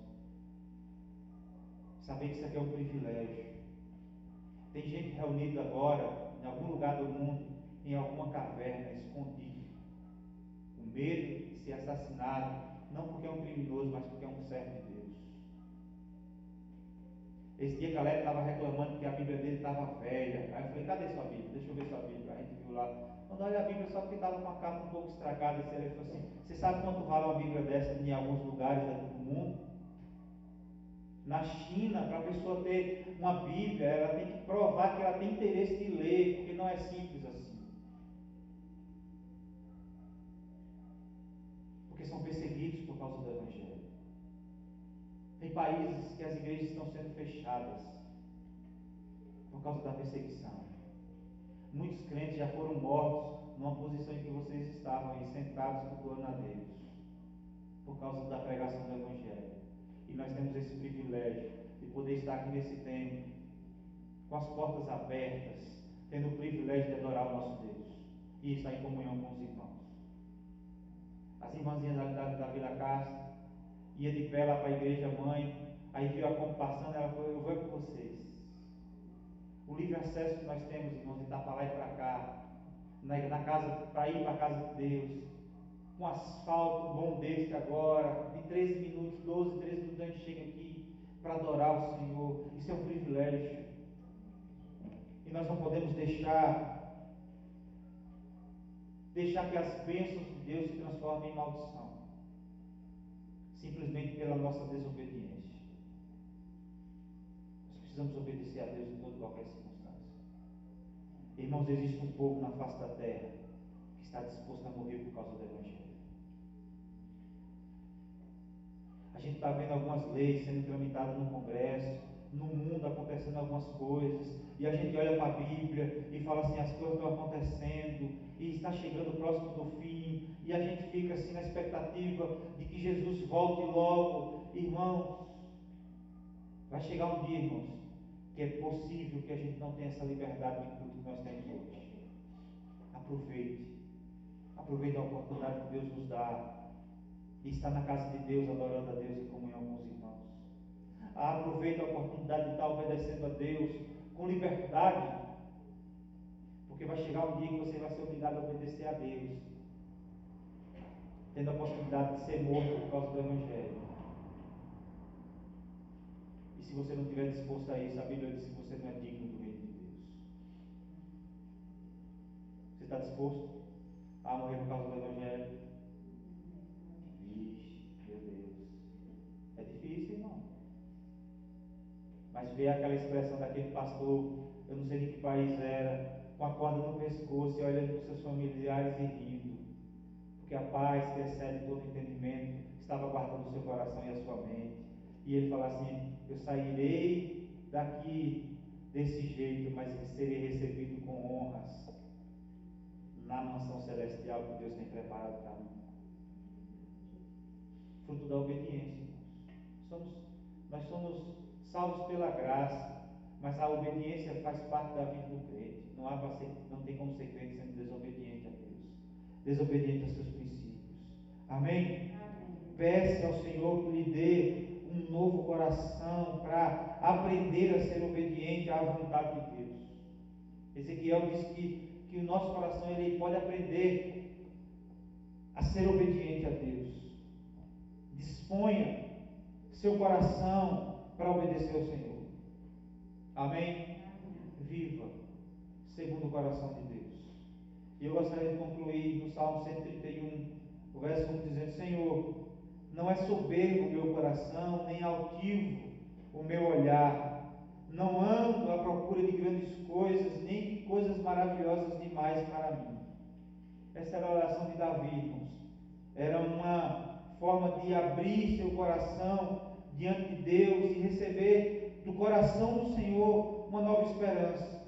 saber que isso aqui é um privilégio. Tem gente reunida agora, em algum lugar do mundo, em alguma caverna, escondido, com medo de ser assassinado, não porque é um criminoso, mas porque é um servo de Deus. Esse dia Caleb estava reclamando que a Bíblia dele estava velha. Aí eu falei, cadê sua Bíblia? Deixa eu ver sua Bíblia. A gente viu lá. Quando olha a Bíblia, só porque estava com a capa um pouco estragada. Ele falou assim, você sabe quanto vale uma Bíblia dessa em alguns lugares do mundo? Na China, para a pessoa ter uma Bíblia, ela tem que provar que ela tem interesse de ler, porque não é simples assim. Porque são perseguidos por causa do Evangelho. Tem países que as igrejas estão sendo fechadas por causa da perseguição. Muitos crentes já foram mortos numa posição em que vocês estavam aí, sentados cultuando a Deus, por causa da pregação do Evangelho. E nós temos esse privilégio de poder estar aqui nesse tempo, com as portas abertas, tendo o privilégio de adorar o nosso Deus e estar em comunhão com os irmãos. As irmãzinhas da Vila Castro ia de pé lá para a igreja mãe, aí viu a Kombi passando, ela falou, eu vou com vocês. O livre acesso que nós temos, irmãos, de estar para lá e para cá, na casa, para ir para a casa de Deus, com asfalto bom desse agora, de 13 minutos, 12, 13 minutos a gente chega aqui para adorar o Senhor. Isso é um privilégio. E nós não podemos deixar que as bênçãos de Deus se transformem em maldição, simplesmente pela nossa desobediência. Nós precisamos obedecer a Deus em toda e qualquer circunstância. Irmãos, existe um povo na face da terra que está disposto a morrer por causa do Evangelho. A gente está vendo algumas leis sendo tramitadas no Congresso, no mundo acontecendo algumas coisas, e a gente olha para a Bíblia e fala assim, as coisas estão acontecendo, e está chegando próximo do fim, e a gente fica assim na expectativa de que Jesus volte logo. Irmãos, vai chegar um dia, irmãos, que é possível que a gente não tenha essa liberdade de culto que nós temos hoje. Aproveite a oportunidade que Deus nos dá e está na casa de Deus, adorando a Deus em comunhão com os irmãos. Aproveite a oportunidade de estar obedecendo a Deus com liberdade, porque vai chegar um dia que você vai ser obrigado a obedecer a Deus, tendo a possibilidade de ser morto por causa do Evangelho. E se você não estiver disposto a isso, a Bíblia diz que você não é digno do reino de Deus. Você está disposto a morrer por causa do Evangelho? Vixe, meu Deus, é difícil, irmão. Mas ver aquela expressão daquele pastor, eu não sei de que país era, com a corda no pescoço e olhando para os seus familiares e rindo, porque a paz que excede todo entendimento estava guardando o seu coração e a sua mente. E ele fala assim: eu sairei daqui desse jeito, mas serei recebido com honras na mansão celestial que Deus tem preparado para mim. Fruto da obediência, irmãos. Nós somos salvos pela graça, mas a obediência faz parte da vida do crente. Não tem como ser crente sendo desobediente a Deus, desobediente aos seus princípios. Amém? Peça ao Senhor que lhe dê um novo coração para aprender a ser obediente à vontade de Deus. Ezequiel diz que o nosso coração ele pode aprender a ser obediente a Deus. Disponha seu coração para obedecer ao Senhor. Amém? Viva segundo o coração de Deus. E eu gostaria de concluir no Salmo 131, o verso 1, dizendo: Senhor, não é soberbo o meu coração, nem altivo o meu olhar. Não ando à procura de grandes coisas, nem de coisas maravilhosas demais para mim. Essa era a oração de Davi, irmãos. Era uma forma de abrir seu coração diante de Deus e receber do coração do Senhor uma nova esperança.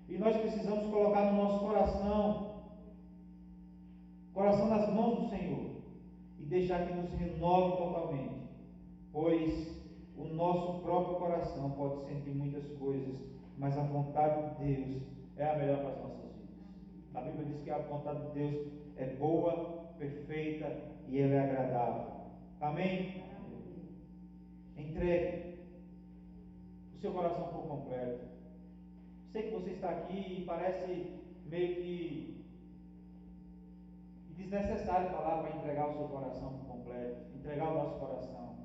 E nós precisamos colocar no nosso coração nas mãos do Senhor, e deixar que nos renove totalmente, pois o nosso próprio coração pode sentir muitas coisas, mas a vontade de Deus é a melhor para as nossas vidas. A Bíblia diz que a vontade de Deus é boa, perfeita e ela é agradável. Amém? Entregue o seu coração por completo. Sei que você está aqui e parece meio que desnecessário falar para entregar o seu coração por completo, entregar o nosso coração.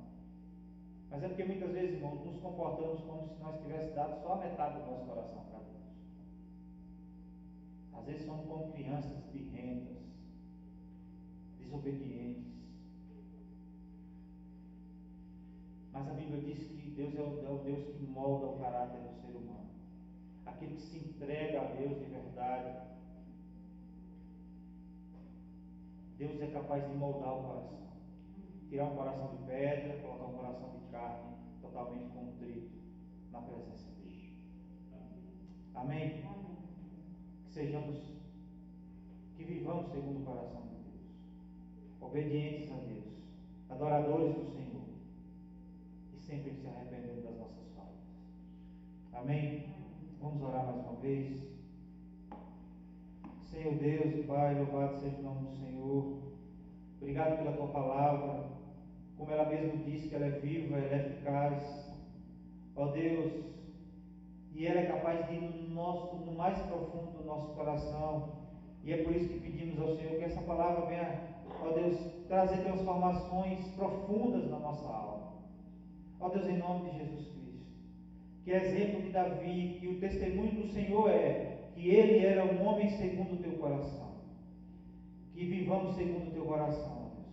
Mas é porque muitas vezes, irmãos, nos comportamos como se nós tivéssemos dado só a metade do nosso coração para Deus. Às vezes somos como crianças birrentas, desobedientes. Mas a Bíblia diz que Deus é o Deus que molda o caráter do ser humano. Aquele que se entrega a Deus de verdade. Deus é capaz de moldar o coração. Tirar um coração de pedra, colocar um coração de carne totalmente contrito na presença dele. Amém? Que vivamos segundo o coração de Deus, obedientes a Deus, adoradores do Senhor, e sempre se arrependendo das nossas faltas. Amém? Vamos orar mais uma vez. Senhor Deus e Pai, louvado seja o nome do Senhor. Obrigado pela Tua palavra. Como ela mesma diz que ela é viva, ela é eficaz. Ó Deus, e ela é capaz de ir no mais profundo do nosso coração. E é por isso que pedimos ao Senhor que essa palavra venha, ó Deus, trazer transformações profundas na nossa alma. Ó Deus, em nome de Jesus Cristo. Que exemplo de Davi, que o testemunho do Senhor é que ele era um homem segundo o Teu coração. Que vivamos segundo o Teu coração, ó Deus.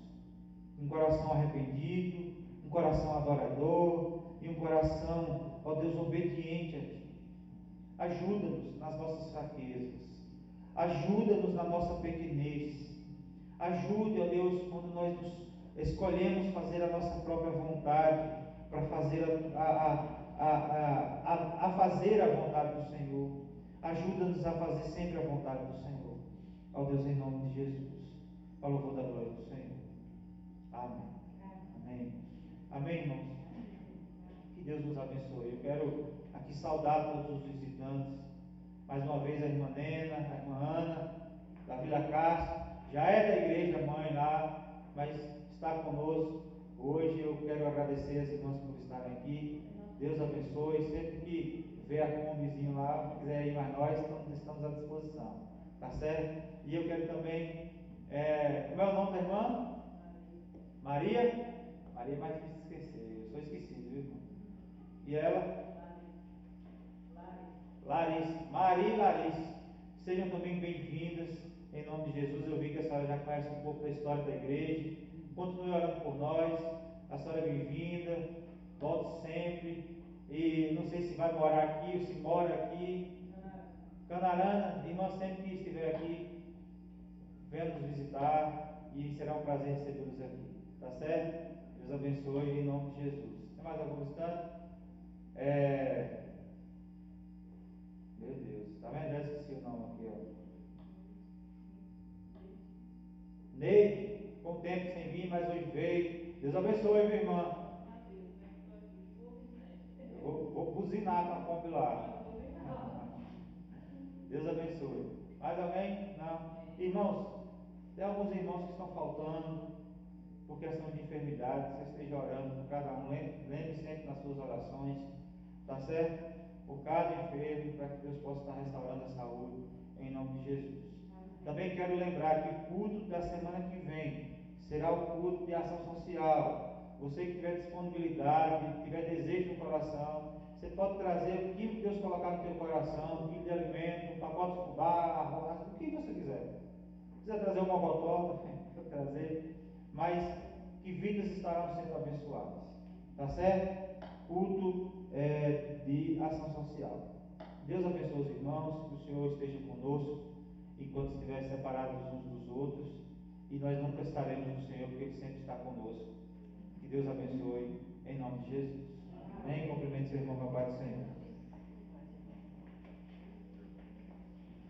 Um coração arrependido, um coração adorador e um coração, ó Deus, obediente a Ti. Ajuda-nos nas nossas fraquezas. Ajuda-nos na nossa pequenez. Ajude, ó Deus, quando nós nos escolhemos fazer a nossa própria vontade, para fazer fazer a vontade do Senhor. Ajuda-nos a fazer sempre a vontade do Senhor. Ó Deus, em nome de Jesus. Ao louvor da glória do Senhor. Amém. Amém. Amém, irmãos. Que Deus nos abençoe. Eu quero aqui saudar todos os visitantes. Mais uma vez a irmã Nena, a irmã Ana, da Vila Castro. Já é da igreja mãe lá, mas está conosco hoje. Eu quero agradecer as irmãs por estarem aqui. Deus abençoe. Sempre que vê a Combizinho lá, quiser ir mais nós, estamos à disposição. Tá certo? E eu quero também. Como é o nome da irmã? Maria? Maria é mais difícil de esquecer. Eu sou esquecido, viu, irmão? E ela? Larissa. Maria e Larissa. Sejam também bem-vindas. Em nome de Jesus. Eu vi que a senhora já conhece um pouco da história da igreja. Continue orando por nós. A senhora é bem-vinda. Volte sempre. E não sei se vai morar aqui ou se mora aqui. Canarana, irmã, sempre que estiver aqui, venha nos visitar e será um prazer recebê-los aqui. Tá certo? Deus abençoe em nome de Jesus. Tem mais algum instante? Meu Deus, tá vendo? Já esqueci o nome aqui, ó. Neide, com o tempo sem vir, mas hoje veio. Deus abençoe, minha irmã. Eu vou buzinar com a Kombi lá. Deus abençoe. Mais alguém? Não. Irmãos, tem alguns irmãos que estão faltando por questão de enfermidade. Você esteja orando por cada um. Lembre sempre nas suas orações, tá certo? Por cada enfermo, para que Deus possa estar restaurando a saúde, em nome de Jesus. Também quero lembrar que o culto da semana que vem será o culto de ação social. Você que tiver disponibilidade, tiver desejo no coração, você pode trazer o que Deus colocar no teu coração, um quilo de alimento, um pacote de fubá, arroz, o que você quiser. Se quiser trazer um mocotó, pode trazer, mas que vidas estarão sendo abençoadas. Tá certo? Culto de ação social. Deus abençoe os irmãos, que o Senhor esteja conosco enquanto estiverem separados uns dos outros, e nós nunca estaremos do Senhor, porque Ele sempre está conosco. Que Deus abençoe.